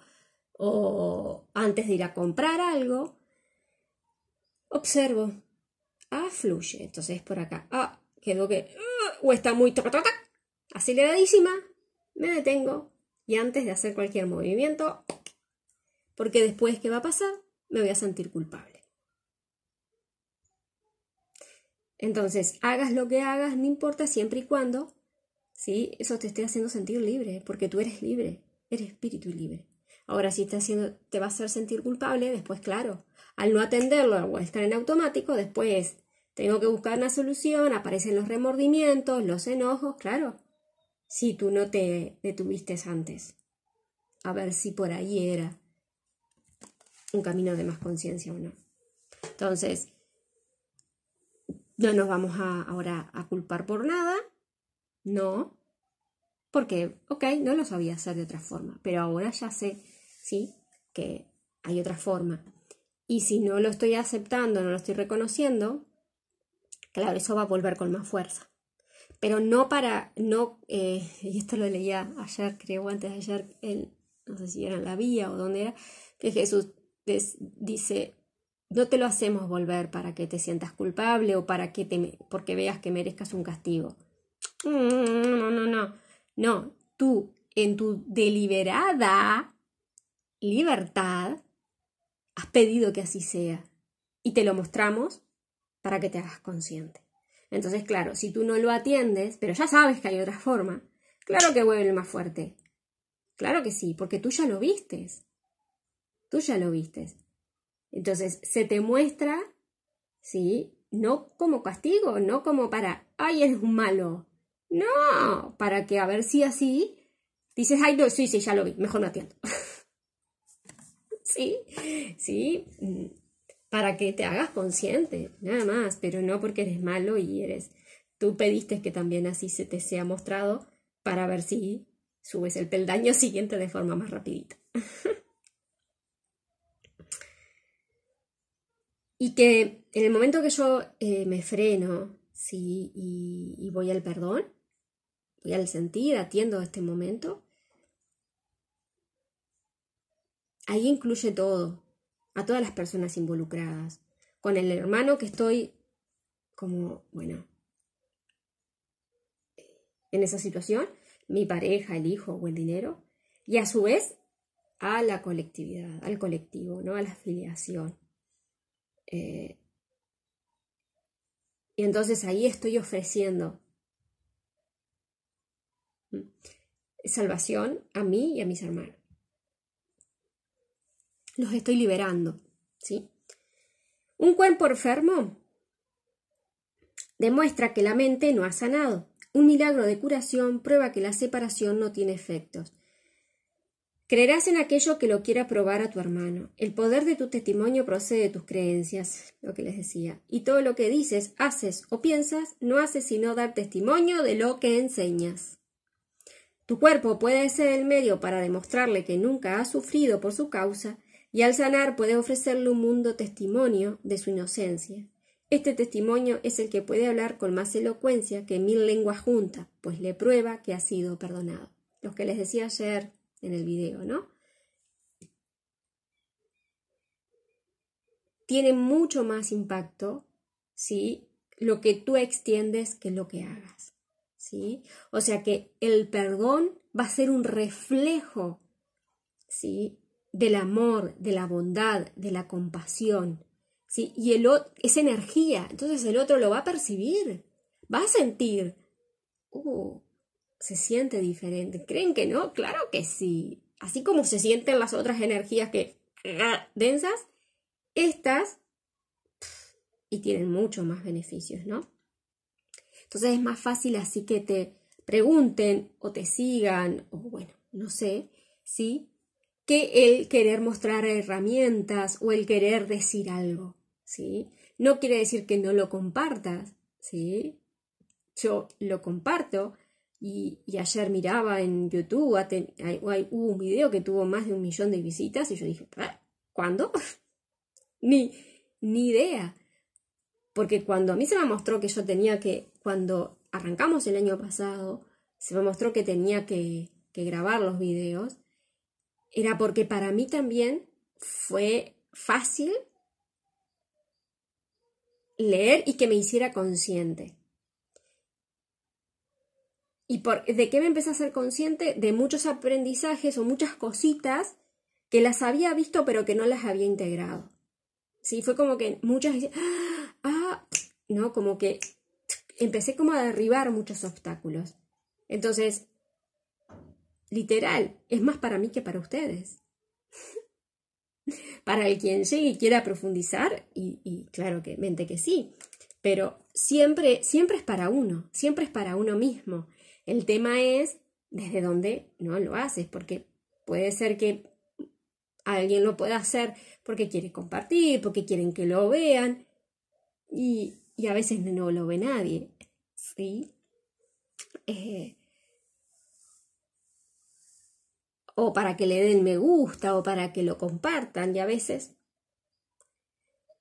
o antes de ir a comprar algo, observo. Fluye. Entonces por acá. Quedó que... o está muy aceleradísima. Me detengo. Y antes de hacer cualquier movimiento, porque después, ¿qué va a pasar? Me voy a sentir culpable. Entonces, hagas lo que hagas, no importa, siempre y cuando, ¿sí?, eso te esté haciendo sentir libre, porque tú eres libre, eres espíritu libre. Ahora, si te va a hacer sentir culpable, después, claro, al no atenderlo o estar en automático, después tengo que buscar una solución, aparecen los remordimientos, los enojos, claro, si tú no te detuviste antes. A ver si por ahí era un camino de más conciencia o no. Entonces, no nos vamos ahora a culpar por nada, no, porque, no lo sabía hacer de otra forma, pero ahora ya sé, sí, que hay otra forma. Y si no lo estoy aceptando, no lo estoy reconociendo, claro, eso va a volver con más fuerza. Pero no y esto lo leía ayer, creo, antes de ayer, no sé si era en La Vía o dónde era, que Jesús dice, no te lo hacemos volver para que te sientas culpable o porque veas que merezcas un castigo. No, tú en tu deliberada libertad has pedido que así sea y te lo mostramos para que te hagas consciente. Entonces, claro, si tú no lo atiendes, pero ya sabes que hay otra forma, claro que vuelve más fuerte. Claro que sí, porque tú ya lo vistes. Tú ya lo vistes. Entonces, se te muestra, ¿sí?, no como castigo, no como para, ay, eres un malo. No, para que a ver si así dices, ay, no, sí, ya lo vi, mejor me atiendo. Sí, para que te hagas consciente, nada más, pero no porque eres malo tú pediste que también así se te sea mostrado para ver si subes el peldaño siguiente de forma más rapidita. Y que en el momento que yo me freno, sí, y voy al perdón, voy al sentir, atiendo este momento, ahí incluye todo, a todas las personas involucradas, con el hermano que estoy como, bueno, en esa situación, mi pareja, el hijo o el dinero, y a su vez a la colectividad, al colectivo, ¿no?, a la afiliación. Y entonces ahí estoy ofreciendo salvación a mí y a mis hermanos. Los estoy liberando, ¿sí? Un cuerpo enfermo demuestra que la mente no ha sanado. Un milagro de curación prueba que la separación no tiene efectos. Creerás en aquello que lo quiera probar a tu hermano. El poder de tu testimonio procede de tus creencias, lo que les decía. Y todo lo que dices, haces o piensas, no hace sino dar testimonio de lo que enseñas. Tu cuerpo puede ser el medio para demostrarle que nunca ha sufrido por su causa, y al sanar puede ofrecerle un mundo testimonio de su inocencia. Este testimonio es el que puede hablar con más elocuencia que 1000 lenguas juntas, pues le prueba que ha sido perdonado. Lo que les decía ayer en el video, ¿no? Tiene mucho más impacto, ¿sí?, lo que tú extiendes que lo que hagas, ¿sí? O sea que el perdón va a ser un reflejo, ¿sí?, del amor, de la bondad, de la compasión, ¿sí? Y es energía, entonces el otro lo va a percibir, va a sentir, se siente diferente. ¿Creen que no? Claro que sí. Así como se sienten las otras energías que densas, estas y tienen mucho más beneficios, ¿no? Entonces es más fácil así que te pregunten o te sigan, o bueno, no sé, ¿sí? Que el querer mostrar herramientas o el querer decir algo, ¿sí? No quiere decir que no lo compartas, ¿sí? Yo lo comparto y ayer miraba en YouTube, hubo un video que tuvo más de 1 millón de visitas y yo dije, ¿cuándo? ni idea. Porque cuando a mí se me mostró que yo tenía que, cuando arrancamos el año pasado, se me mostró que tenía que grabar los videos, era porque para mí también fue fácil leer y que me hiciera consciente. ¿Y de qué me empecé a ser consciente? De muchos aprendizajes o muchas cositas que las había visto pero que no las había integrado. Sí, fue como que muchas dicen, no, como que empecé como a derribar muchos obstáculos. Entonces, literal, es más para mí que para ustedes. Para el quien llegue y quiera profundizar, y claro que mente que sí, pero siempre es para uno, siempre es para uno mismo. El tema es desde dónde no lo haces, porque puede ser que alguien lo pueda hacer porque quiere compartir, porque quieren que lo vean, y a veces no lo ve nadie, ¿sí? O para que le den me gusta, o para que lo compartan, y a veces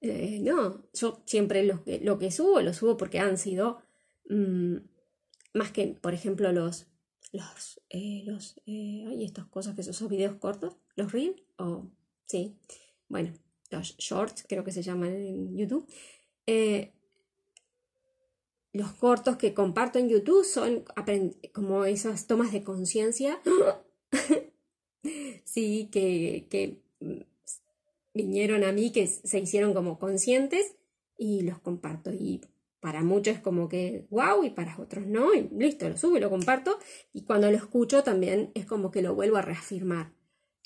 no, yo siempre lo que subo, lo subo porque han sido más que, por ejemplo, hay estas cosas que son esos videos cortos, los reels, sí, bueno, los shorts creo que se llaman en YouTube. Los cortos que comparto en YouTube son como esas tomas de conciencia, sí, que vinieron a mí, que se hicieron como conscientes y los comparto. Y para muchos es como que wow, y para otros no, y listo, lo subo y lo comparto. Y cuando lo escucho también es como que lo vuelvo a reafirmar.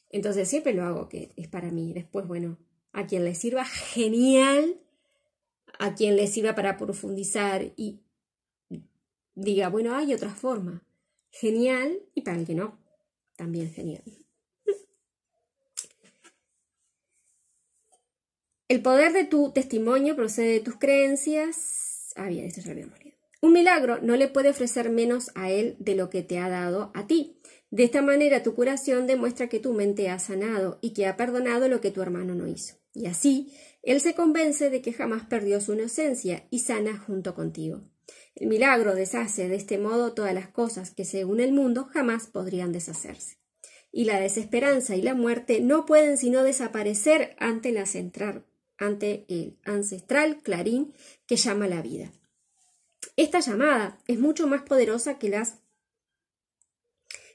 Entonces siempre lo hago que es para mí. Después, bueno, a quien le sirva, genial. A quien le sirva para profundizar y diga, bueno, hay otra forma, genial. Y para el que no, también genial. El poder de tu testimonio procede de tus creencias. Bien, esto ya lo habíamos leído. Un milagro no le puede ofrecer menos a él de lo que te ha dado a ti. De esta manera tu curación demuestra que tu mente ha sanado y que ha perdonado lo que tu hermano no hizo. Y así, él se convence de que jamás perdió su inocencia y sana junto contigo. El milagro deshace de este modo todas las cosas que, según el mundo, jamás podrían deshacerse. Y la desesperanza y la muerte no pueden sino desaparecer ante el ancestral clarín que llama la vida. Esta llamada es mucho más poderosa que las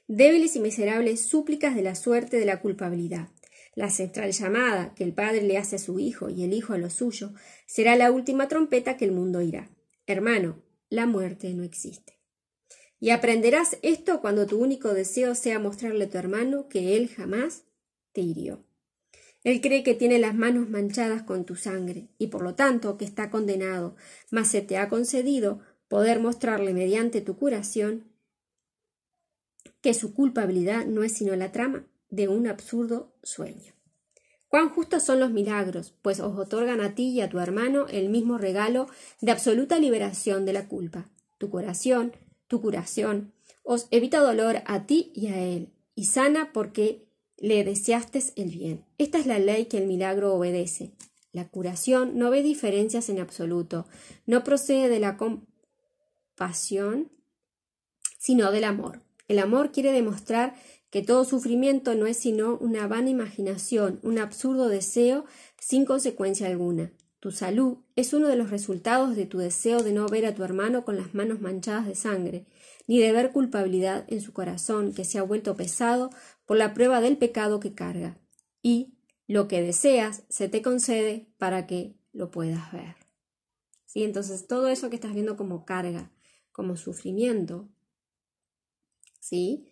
débiles y miserables súplicas de la suerte de la culpabilidad. La ancestral llamada que el padre le hace a su hijo y el hijo a lo suyo será la última trompeta que el mundo oirá. Hermano, la muerte no existe. Y aprenderás esto cuando tu único deseo sea mostrarle a tu hermano que él jamás te hirió. Él cree que tiene las manos manchadas con tu sangre y por lo tanto que está condenado, mas se te ha concedido poder mostrarle mediante tu curación que su culpabilidad no es sino la trama de un absurdo sueño. Cuán justos son los milagros, pues os otorgan a ti y a tu hermano el mismo regalo de absoluta liberación de la culpa. Tu curación os evita dolor a ti y a él, y sana porque le deseaste el bien. Esta es la ley que el milagro obedece. La curación no ve diferencias en absoluto, no procede de la compasión, sino del amor. El amor quiere demostrar que todo sufrimiento no es sino una vana imaginación, un absurdo deseo sin consecuencia alguna. Tu salud es uno de los resultados de tu deseo de no ver a tu hermano con las manos manchadas de sangre, ni de ver culpabilidad en su corazón que se ha vuelto pesado por la prueba del pecado que carga. y lo que deseas se te concede para que lo puedas ver. ¿Sí? Entonces todo eso que estás viendo como carga, como sufrimiento, ¿sí?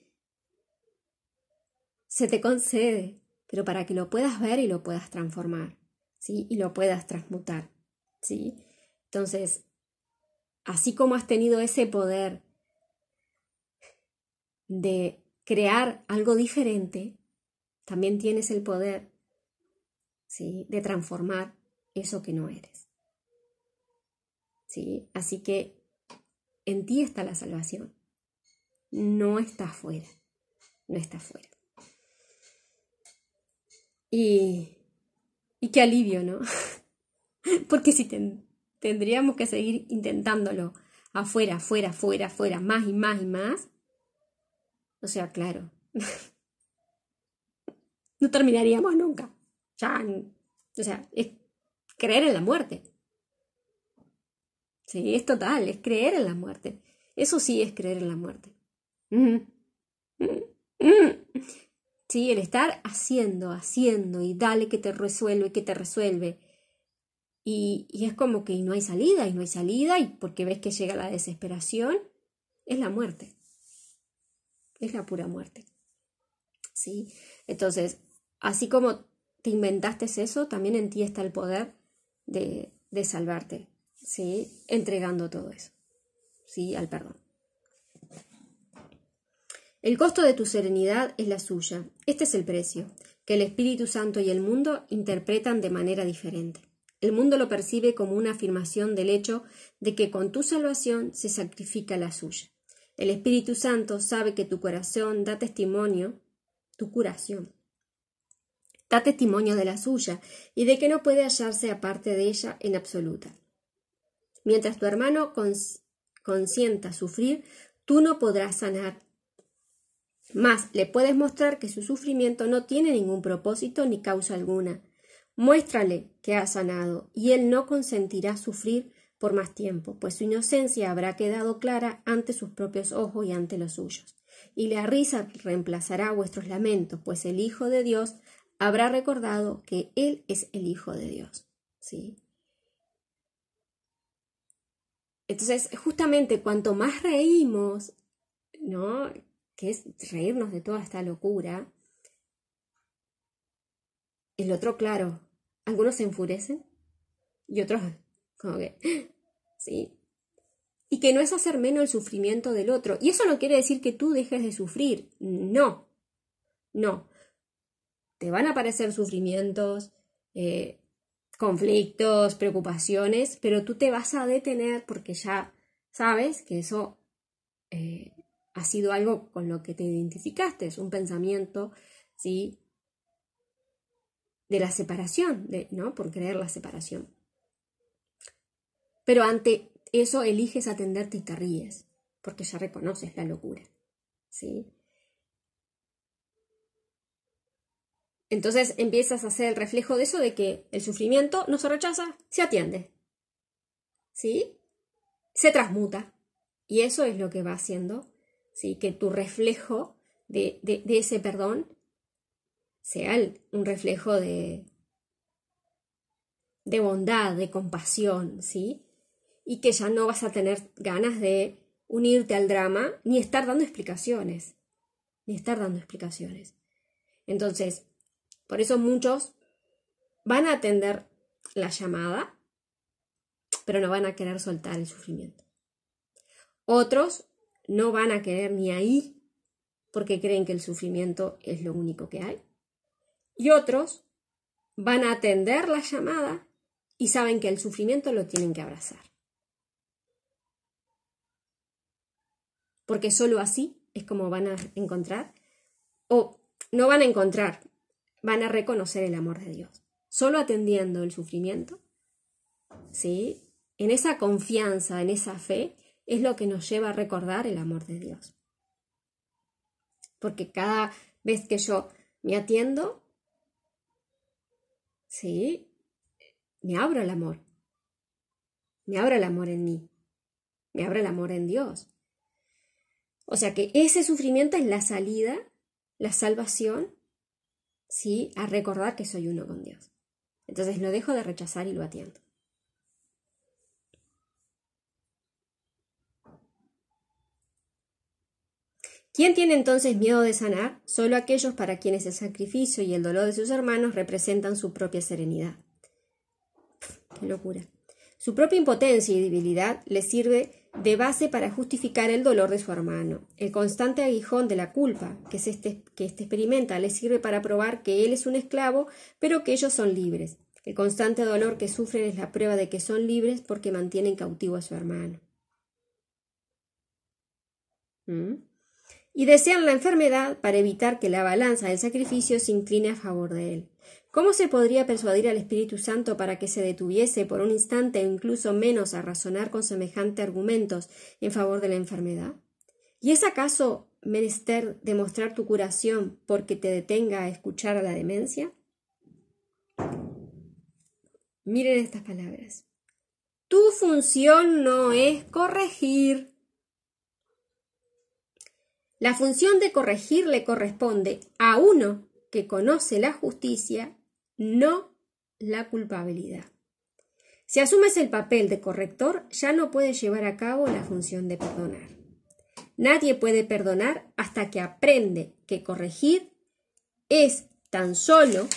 Se te concede, pero para que lo puedas ver y lo puedas transformar, ¿sí? Y lo puedas transmutar, ¿sí? Entonces, así como has tenido ese poder de crear algo diferente, también tienes el poder, ¿sí?, de transformar eso que no eres, ¿sí? Así que en ti está la salvación, no está afuera, no está afuera. Y qué alivio, ¿no? Porque si tendríamos que seguir intentándolo afuera, afuera, afuera, afuera, más y más y más, o sea, claro, no terminaríamos nunca. Ya, o sea, es creer en la muerte. Sí, es total, es creer en la muerte. Eso sí es creer en la muerte. Mm, mm, mm. Sí, el estar haciendo y dale que te resuelve. Y es como que no hay salida, y porque ves que llega la desesperación, es la muerte. Es la pura muerte. ¿Sí? Entonces, así como te inventaste eso, también en ti está el poder de salvarte, ¿sí? Entregando todo eso, ¿sí? Al perdón. El costo de tu serenidad es la suya. Este es el precio, que el Espíritu Santo y el mundo interpretan de manera diferente. El mundo lo percibe como una afirmación del hecho de que con tu salvación se sacrifica la suya. El Espíritu Santo sabe que tu corazón da testimonio, tu curación, da testimonio de la suya y de que no puede hallarse aparte de ella en absoluta. Mientras tu hermano consienta sufrir, tú no podrás sanar. Mas le puedes mostrar que su sufrimiento no tiene ningún propósito ni causa alguna. Muéstrale que ha sanado, y él no consentirá sufrir por más tiempo, pues su inocencia habrá quedado clara ante sus propios ojos y ante los suyos. Y la risa reemplazará vuestros lamentos, pues el Hijo de Dios habrá recordado que Él es el Hijo de Dios. ¿Sí? Entonces, justamente cuanto más reímos, ¿no?, que es reírnos de toda esta locura, el otro, claro, algunos se enfurecen y otros como que, ¿sí? Y que no es hacer menos el sufrimiento del otro. Y eso no quiere decir que tú dejes de sufrir. No, no. Te van a aparecer sufrimientos, conflictos, preocupaciones, pero tú te vas a detener porque ya sabes que eso ha sido algo con lo que te identificaste, es un pensamiento, ¿sí?, de la separación, ¿no?, por creer la separación. Pero ante eso eliges atenderte y te ríes, porque ya reconoces la locura, ¿sí? Entonces empiezas a hacer el reflejo de eso, de que el sufrimiento no se rechaza, se atiende, ¿sí? Se transmuta. Y eso es lo que va haciendo, ¿sí?, que tu reflejo de ese perdón sea un reflejo de bondad, de compasión, ¿sí? Y que ya no vas a tener ganas de unirte al drama ni estar dando explicaciones. Entonces, por eso muchos van a atender la llamada, pero no van a querer soltar el sufrimiento. Otros no van a querer ni ahí porque creen que el sufrimiento es lo único que hay. Y otros van a atender la llamada y saben que el sufrimiento lo tienen que abrazar. Porque solo así es como van a encontrar, o no van a encontrar, van a reconocer el amor de Dios. Solo atendiendo el sufrimiento, ¿sí?, en esa confianza, en esa fe, es lo que nos lleva a recordar el amor de Dios. Porque cada vez que yo me atiendo, ¿sí?, me abro al amor. Me abro el amor en mí. Me abro el amor en Dios. O sea que ese sufrimiento es la salida, la salvación, ¿sí?, a recordar que soy uno con Dios. Entonces lo dejo de rechazar y lo atiendo. ¿Quién tiene entonces miedo de sanar? Solo aquellos para quienes el sacrificio y el dolor de sus hermanos representan su propia serenidad. ¡Qué locura! Su propia impotencia y debilidad le sirve de base para justificar el dolor de su hermano. El constante aguijón de la culpa que éste experimenta le sirve para probar que él es un esclavo, pero que ellos son libres. El constante dolor que sufren es la prueba de que son libres porque mantienen cautivo a su hermano. Y desean la enfermedad para evitar que la balanza del sacrificio se incline a favor de él. ¿Cómo se podría persuadir al Espíritu Santo para que se detuviese por un instante o incluso menos a razonar con semejantes argumentos en favor de la enfermedad? ¿Y es acaso menester demostrar tu curación porque te detenga a escuchar a la demencia? Miren estas palabras. Tu función no es corregir. La función de corregir le corresponde a uno que conoce la justicia, no la culpabilidad. Si asumes el papel de corrector, ya no puedes llevar a cabo la función de perdonar. Nadie puede perdonar hasta que aprende que corregir es tan solo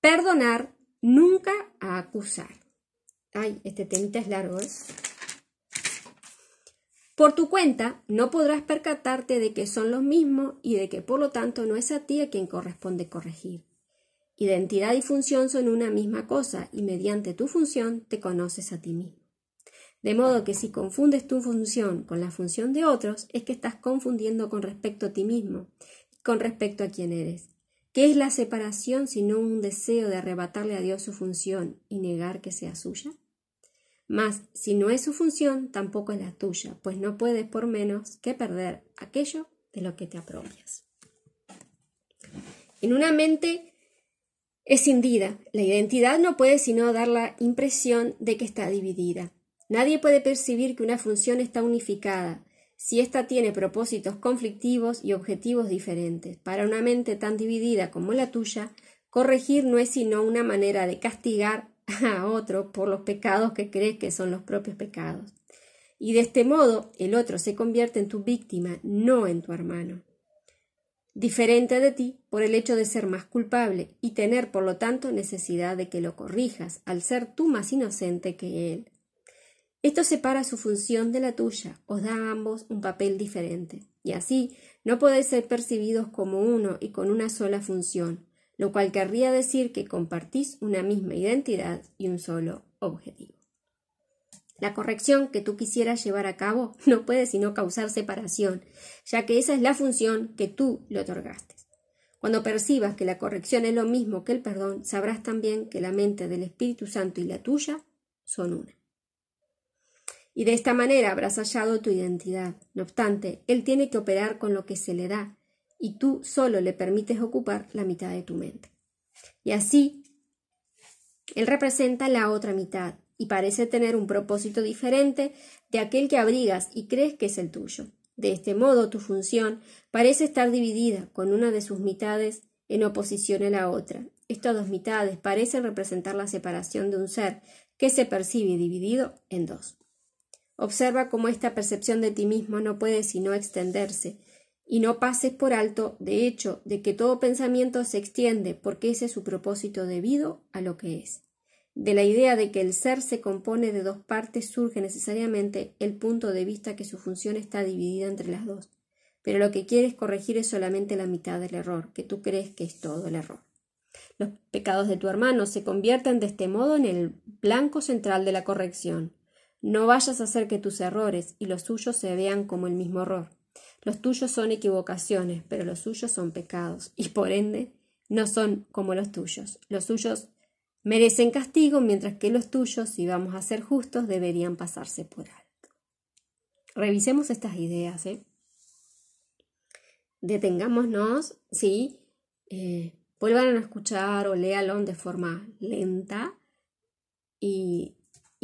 perdonar, nunca a acusar. Ay, este temita es largo, ¿eh? Por tu cuenta, no podrás percatarte de que son los mismos y de que por lo tanto no es a ti a quien corresponde corregir. Identidad y función son una misma cosa y mediante tu función te conoces a ti mismo. De modo que si confundes tu función con la función de otros, es que estás confundiendo con respecto a ti mismo, con respecto a quién eres. ¿Qué es la separación sino un deseo de arrebatarle a Dios su función y negar que sea suya? Mas, si no es su función, tampoco es la tuya, pues no puedes por menos que perder aquello de lo que te apropias. En una mente escindida, la identidad no puede sino dar la impresión de que está dividida. Nadie puede percibir que una función está unificada, si ésta tiene propósitos conflictivos y objetivos diferentes. Para una mente tan dividida como la tuya, corregir no es sino una manera de castigar a otro por los pecados que crees que son los propios pecados. Y de este modo el otro se convierte en tu víctima, no en tu hermano, diferente de ti por el hecho de ser más culpable y tener por lo tanto necesidad de que lo corrijas, al ser tú más inocente que él. Esto separa su función de la tuya, os da a ambos un papel diferente, y así no podéis ser percibidos como uno y con una sola función, lo cual querría decir que compartís una misma identidad y un solo objetivo. La corrección que tú quisieras llevar a cabo no puede sino causar separación, ya que esa es la función que tú le otorgaste. Cuando percibas que la corrección es lo mismo que el perdón, sabrás también que la mente del Espíritu Santo y la tuya son una. Y de esta manera habrás hallado tu identidad. No obstante, él tiene que operar con lo que se le da, y tú solo le permites ocupar la mitad de tu mente. Y así, él representa la otra mitad, y parece tener un propósito diferente de aquel que abrigas y crees que es el tuyo. De este modo, tu función parece estar dividida, con una de sus mitades en oposición a la otra. Estas dos mitades parecen representar la separación de un ser que se percibe dividido en dos. Observa cómo esta percepción de ti mismo no puede sino extenderse, y no pases por alto, de hecho, de que todo pensamiento se extiende, porque ese es su propósito debido a lo que es. De la idea de que el ser se compone de dos partes surge necesariamente el punto de vista que su función está dividida entre las dos, pero lo que quieres corregir es solamente la mitad del error, que tú crees que es todo el error. Los pecados de tu hermano se convierten de este modo en el blanco central de la corrección. No vayas a hacer que tus errores y los suyos se vean como el mismo error. Los tuyos son equivocaciones, pero los suyos son pecados, y por ende no son como los tuyos. Los suyos merecen castigo, mientras que los tuyos, si vamos a ser justos, deberían pasarse por alto. Revisemos estas ideas, Detengámonos, ¿sí? Vuelvan a escuchar o léalo de forma lenta y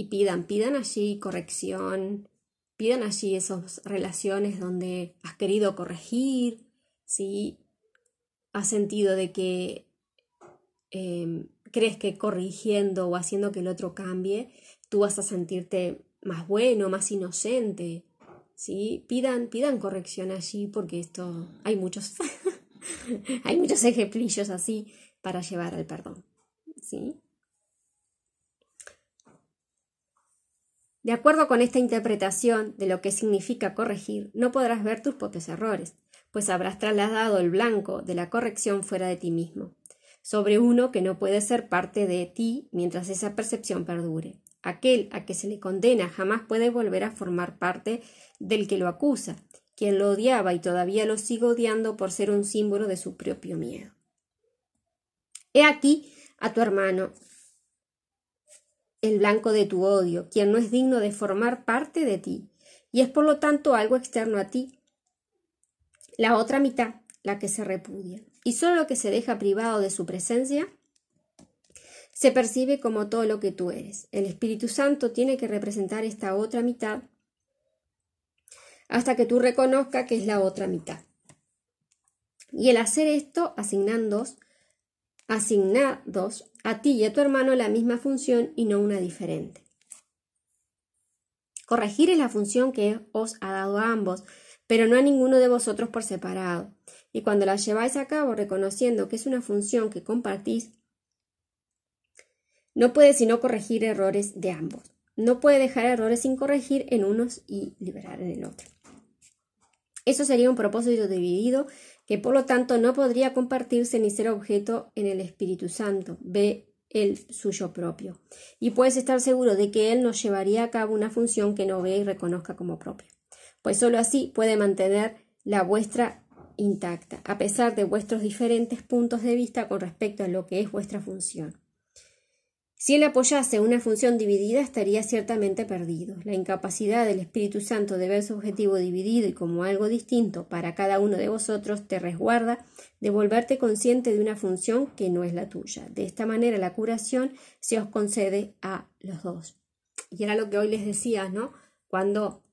pidan allí corrección, pidan allí esas relaciones donde has querido corregir, ¿sí? has sentido de que crees que corrigiendo o haciendo que el otro cambie, tú vas a sentirte más bueno, más inocente? ¿Sí? Pidan corrección allí porque esto hay muchos, hay muchos ejemplillos así para llevar al perdón. ¿Sí? De acuerdo con esta interpretación de lo que significa corregir, no podrás ver tus propios errores, pues habrás trasladado el blanco de la corrección fuera de ti mismo, sobre uno que no puede ser parte de ti mientras esa percepción perdure. Aquel a que se le condena jamás puede volver a formar parte del que lo acusa, quien lo odiaba y todavía lo sigue odiando por ser un símbolo de su propio miedo. He aquí a tu hermano, el blanco de tu odio, quien no es digno de formar parte de ti, y es por lo tanto algo externo a ti. La otra mitad, la que se repudia, y solo lo que se deja privado de su presencia, se percibe como todo lo que tú eres. El Espíritu Santo tiene que representar esta otra mitad hasta que tú reconozcas que es la otra mitad. Y el hacer esto, asignados a ti y a tu hermano la misma función y no una diferente. Corregir es la función que os ha dado a ambos, pero no a ninguno de vosotros por separado. Y cuando la lleváis a cabo reconociendo que es una función que compartís, no puede sino corregir errores de ambos. No puede dejar errores sin corregir en unos y liberar en el otro. Eso sería un propósito dividido que por lo tanto no podría compartirse ni ser objeto en el Espíritu Santo. Ve el suyo propio. Y puedes estar seguro de que Él nos llevaría a cabo una función que no ve y reconozca como propia. Pues sólo así puede mantener la vuestra intacta, a pesar de vuestros diferentes puntos de vista con respecto a lo que es vuestra función. Si él apoyase una función dividida, estaría ciertamente perdido. La incapacidad del Espíritu Santo de ver su objetivo dividido y como algo distinto para cada uno de vosotros te resguarda de volverte consciente de una función que no es la tuya. De esta manera la curación se os concede a los dos. Y era lo que hoy les decía, ¿no? Cuando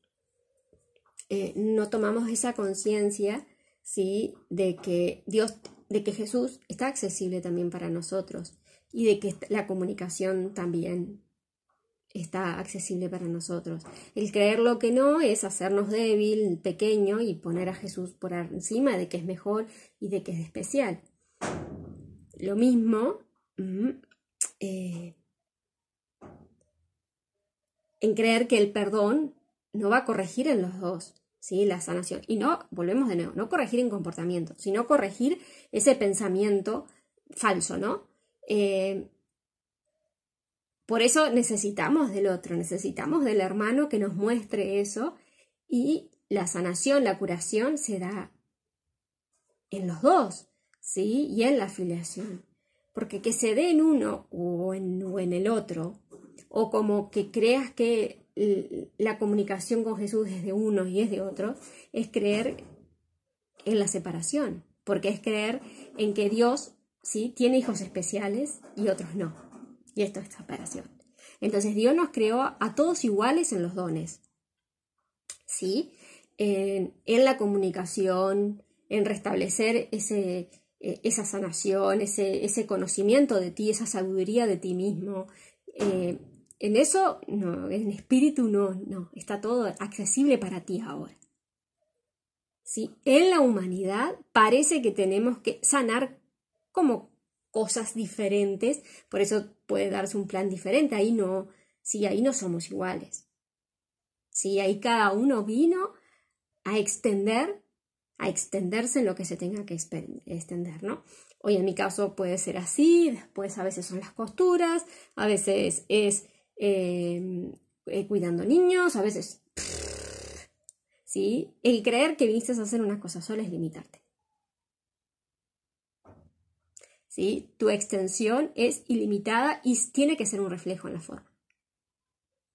no tomamos esa conciencia, ¿sí? de que Jesús está accesible también para nosotros. Y de que la comunicación también está accesible para nosotros. El creer lo que no es hacernos débil, pequeño y poner a Jesús por encima de que es mejor y de que es especial. Lo mismo en creer que el perdón no va a corregir en los dos, ¿sí? La sanación. Y no, volvemos de nuevo, no corregir en comportamiento, sino corregir ese pensamiento falso, ¿no? Por eso necesitamos del otro, necesitamos del hermano que nos muestre eso, y la sanación, la curación se da en los dos, ¿sí? Y en la filiación. Porque que se dé en uno o en el otro, o como que creas que la comunicación con Jesús es de uno y es de otro, es creer en la separación, porque es creer en que Dios, ¿sí? tiene hijos especiales y otros no. Y esto es separación. Entonces Dios nos creó a todos iguales en los dones, ¿sí? En la comunicación, en restablecer esa sanación, ese conocimiento de ti, esa sabiduría de ti mismo. En eso, no, en espíritu no, está todo accesible para ti ahora. ¿Sí? En la humanidad parece que tenemos que sanar como cosas diferentes, por eso puede darse un plan diferente, ahí no somos iguales. Sí, ahí cada uno vino a extenderse en lo que se tenga que extender, ¿no? Hoy en mi caso puede ser así, después a veces son las costuras, a veces es cuidando niños, a veces... ¿Sí? El creer que viniste a hacer una cosa sola es limitarte. ¿Sí? Tu extensión es ilimitada y tiene que ser un reflejo en la forma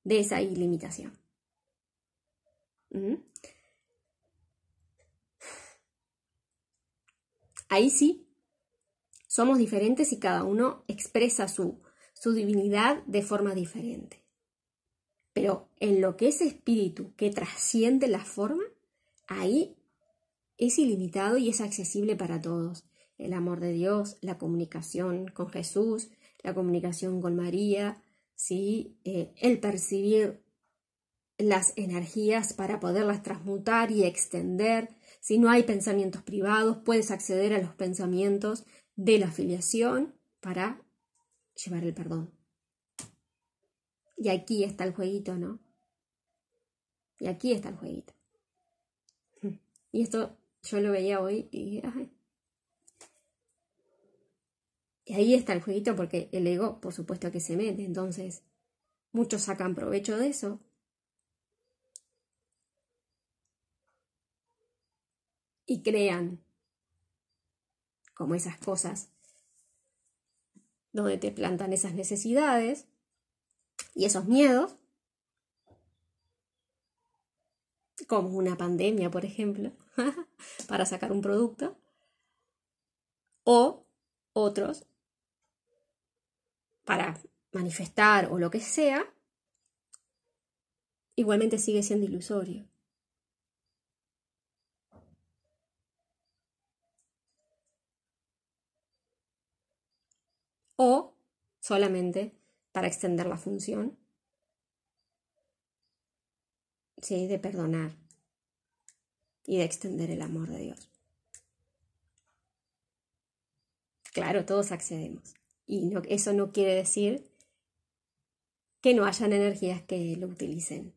de esa ilimitación. Ahí sí, somos diferentes y cada uno expresa su divinidad de forma diferente. Pero en lo que es espíritu, que trasciende la forma, ahí es ilimitado y es accesible para todos. el amor de Dios, la comunicación con Jesús, la comunicación con María, ¿sí? El percibir las energías para poderlas transmutar y extender. Si no hay pensamientos privados, puedes acceder a los pensamientos de la filiación para llevar el perdón. Y aquí está el jueguito, ¿no? Y aquí está el jueguito. Y esto yo lo veía hoy y dije, ay. Y ahí está el jueguito porque el ego, por supuesto que se mete. Entonces, muchos sacan provecho de eso. Y crean como esas cosas donde te plantan esas necesidades y esos miedos, como una pandemia, por ejemplo, para sacar un producto, o otros para manifestar o lo que sea, igualmente sigue siendo ilusorio. O solamente para extender la función, ¿sí? De perdonar y de extender el amor de Dios. Claro, todos accedemos. Y no, eso no quiere decir que no hayan energías que lo utilicen.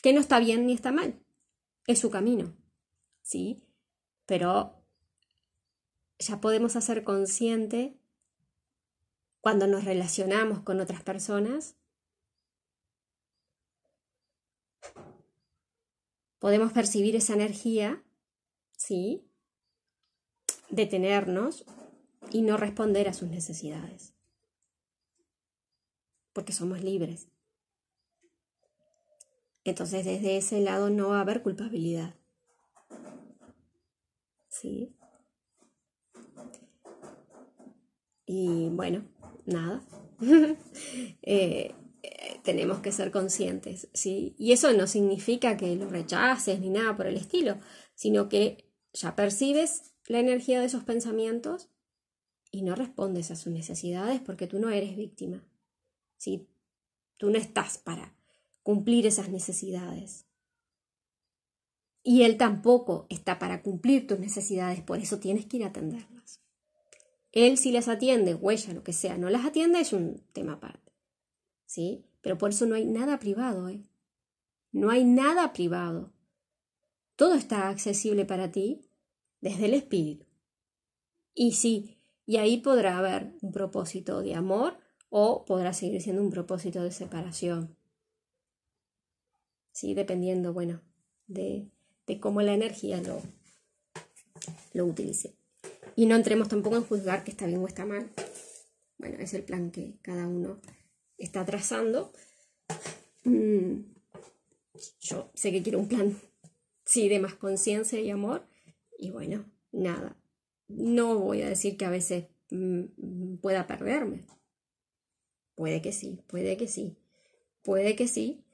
Que no está bien ni está mal. Es su camino, ¿sí? Pero ya podemos hacer consciente cuando nos relacionamos con otras personas. Podemos percibir esa energía, ¿sí? Detenernos y no responder a sus necesidades. Porque somos libres. Entonces, desde ese lado no va a haber culpabilidad. ¿Sí? Y bueno, nada. Tenemos que ser conscientes, ¿sí? Y eso no significa que lo rechaces ni nada por el estilo, sino que ya percibes la energía de esos pensamientos y no respondes a sus necesidades porque tú no eres víctima, ¿sí? Tú no estás para cumplir esas necesidades. Y él tampoco está para cumplir tus necesidades, por eso tienes que ir a atenderlas. Él si las atiende, o ella, lo que sea, no las atiende, es un tema aparte, ¿sí? Pero por eso no hay nada privado, ¿eh? No hay nada privado. Todo está accesible para ti desde el espíritu. Y sí, y ahí podrá haber un propósito de amor o podrá seguir siendo un propósito de separación. Sí, dependiendo, bueno, de cómo la energía lo utilice. Y no entremos tampoco en juzgar que está bien o está mal. Bueno, es el plan que cada uno está trazando. Yo sé que quiero un plan, sí, de más conciencia y amor. Y bueno, nada. No voy a decir que a veces pueda perderme. Puede que sí, puede que sí. Puede que sí.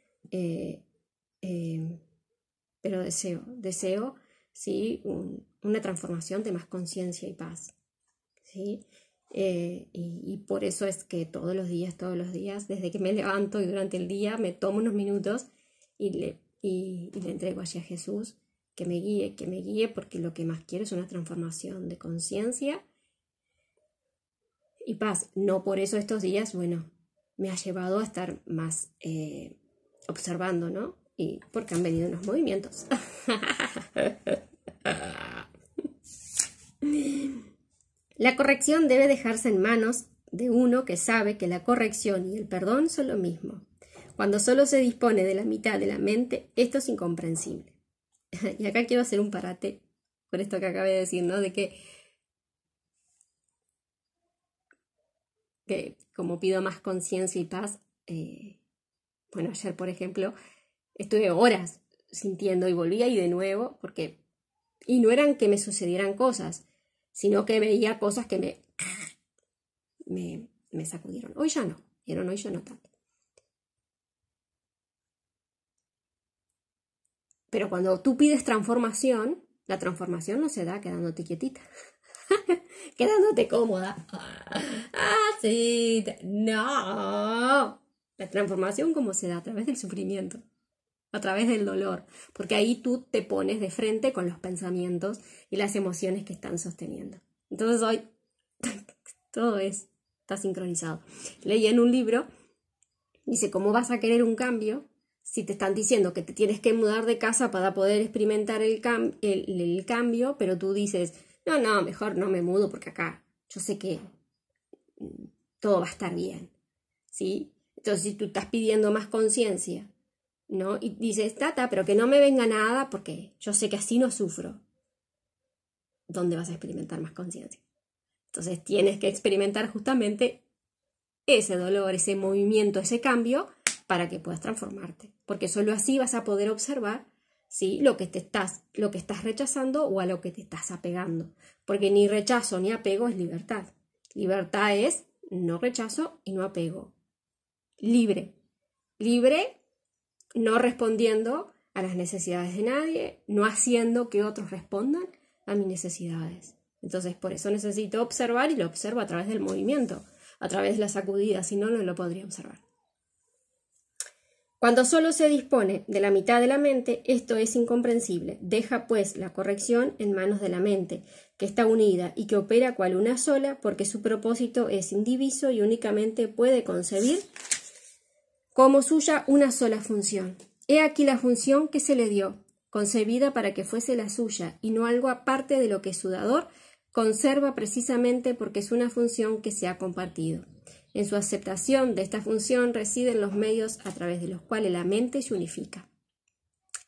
Pero deseo, sí, una transformación de más conciencia y paz. ¿Sí? Y por eso es que todos los días, desde que me levanto y durante el día, me tomo unos minutos y le entrego allí a Jesús que me guíe, porque lo que más quiero es una transformación de conciencia y paz. No por eso estos días, bueno, me ha llevado a estar más observando, ¿no? Y porque han venido unos movimientos. La corrección debe dejarse en manos de uno que sabe que la corrección y el perdón son lo mismo. Cuando solo se dispone de la mitad de la mente, esto es incomprensible. Y acá quiero hacer un parate con esto que acabé de decir, ¿no? De que como pido más conciencia y paz, bueno, ayer, por ejemplo, estuve horas sintiendo y volvía y de nuevo, y no eran que me sucedieran cosas, sino que veía cosas que me sacudieron. Hoy ya no, hoy ya no tanto. Pero cuando tú pides transformación, La transformación no se da quedándote quietita, quedándote cómoda. Sí, no. La transformación, ¿cómo se da? A través del sufrimiento, a través del dolor, porque ahí tú te pones de frente con los pensamientos y las emociones que están sosteniendo. Entonces hoy todo está sincronizado. Leí en un libro, dice, ¿cómo vas a querer un cambio si te están diciendo que te tienes que mudar de casa para poder experimentar el cambio, pero tú dices, no, mejor no me mudo porque acá yo sé que todo va a estar bien, ¿sí? Entonces, si tú estás pidiendo más conciencia, ¿no? Y dices, Tata, pero que no me venga nada porque yo sé que así no sufro. ¿Dónde vas a experimentar más conciencia? Entonces, tienes que experimentar justamente ese dolor, ese movimiento, ese cambio para que puedas transformarte. Porque solo así vas a poder observar, ¿sí?, lo que estás rechazando o a lo que te estás apegando. Porque ni rechazo ni apego es libertad. Libertad es no rechazo y no apego. Libre. Libre, no respondiendo a las necesidades de nadie, no haciendo que otros respondan a mis necesidades. Entonces, por eso necesito observar y lo observo a través del movimiento, a través de la sacudida, si no, no lo podría observar. Cuando solo se dispone de la mitad de la mente, esto es incomprensible. Deja, pues, la corrección en manos de la mente, que está unida y que opera cual una sola, porque su propósito es indiviso y únicamente puede concebir como suya una sola función. He aquí la función que se le dio, concebida para que fuese la suya, y no algo aparte de lo que su dador conserva precisamente porque es una función que se ha compartido. En su aceptación de esta función residen los medios a través de los cuales la mente se unifica.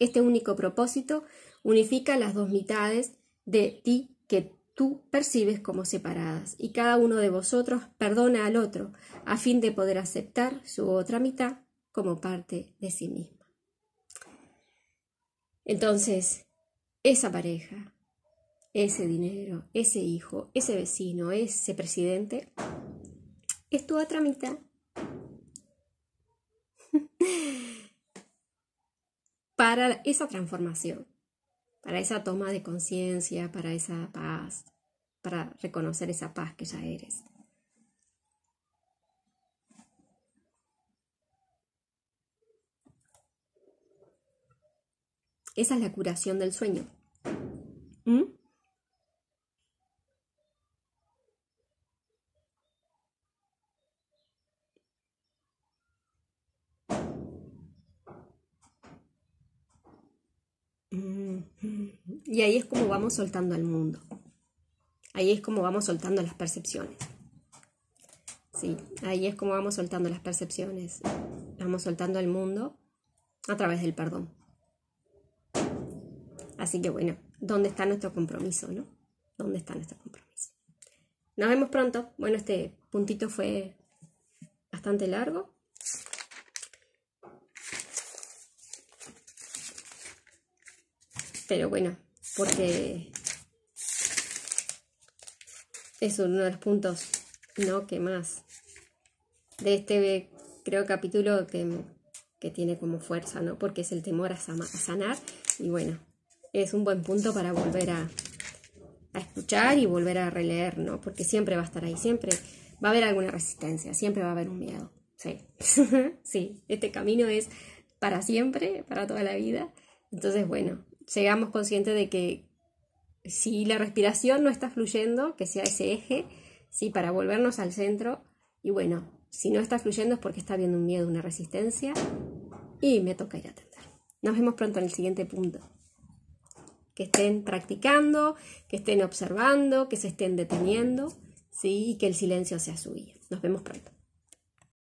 Este único propósito unifica las dos mitades de ti que tú percibes como separadas, y cada uno de vosotros perdona al otro a fin de poder aceptar su otra mitad como parte de sí misma. Entonces, esa pareja, ese dinero, ese hijo, ese vecino, ese presidente, es tu otra mitad. Para esa transformación, para esa toma de conciencia, para esa paz, para reconocer esa paz que ya eres. Esa es la curación del sueño. Y ahí es como vamos soltando al mundo. Ahí es como vamos soltando las percepciones. Sí, ahí es como vamos soltando las percepciones. Vamos soltando al mundo a través del perdón. Así que bueno, ¿dónde está nuestro compromiso, no? ¿Dónde está nuestro compromiso? Nos vemos pronto. Bueno, este puntito fue bastante largo. Pero bueno, porque es uno de los puntos, ¿no?, que más de este, creo, capítulo que tiene como fuerza, ¿no? Porque es el temor a sanar. Y bueno, es un buen punto para volver a escuchar y volver a releer, ¿no? Porque siempre va a estar ahí, siempre va a haber alguna resistencia, siempre va a haber un miedo. Sí, sí, este camino es para siempre, para toda la vida. Entonces, bueno, seamos conscientes de que si la respiración no está fluyendo, que sea ese eje, sí, para volvernos al centro. Y bueno, si no está fluyendo es porque está habiendo un miedo, una resistencia, y me toca ir a atender. Nos vemos pronto en el siguiente punto. Que estén practicando, que estén observando, que se estén deteniendo, ¿sí? Y que el silencio sea su guía. Nos vemos pronto.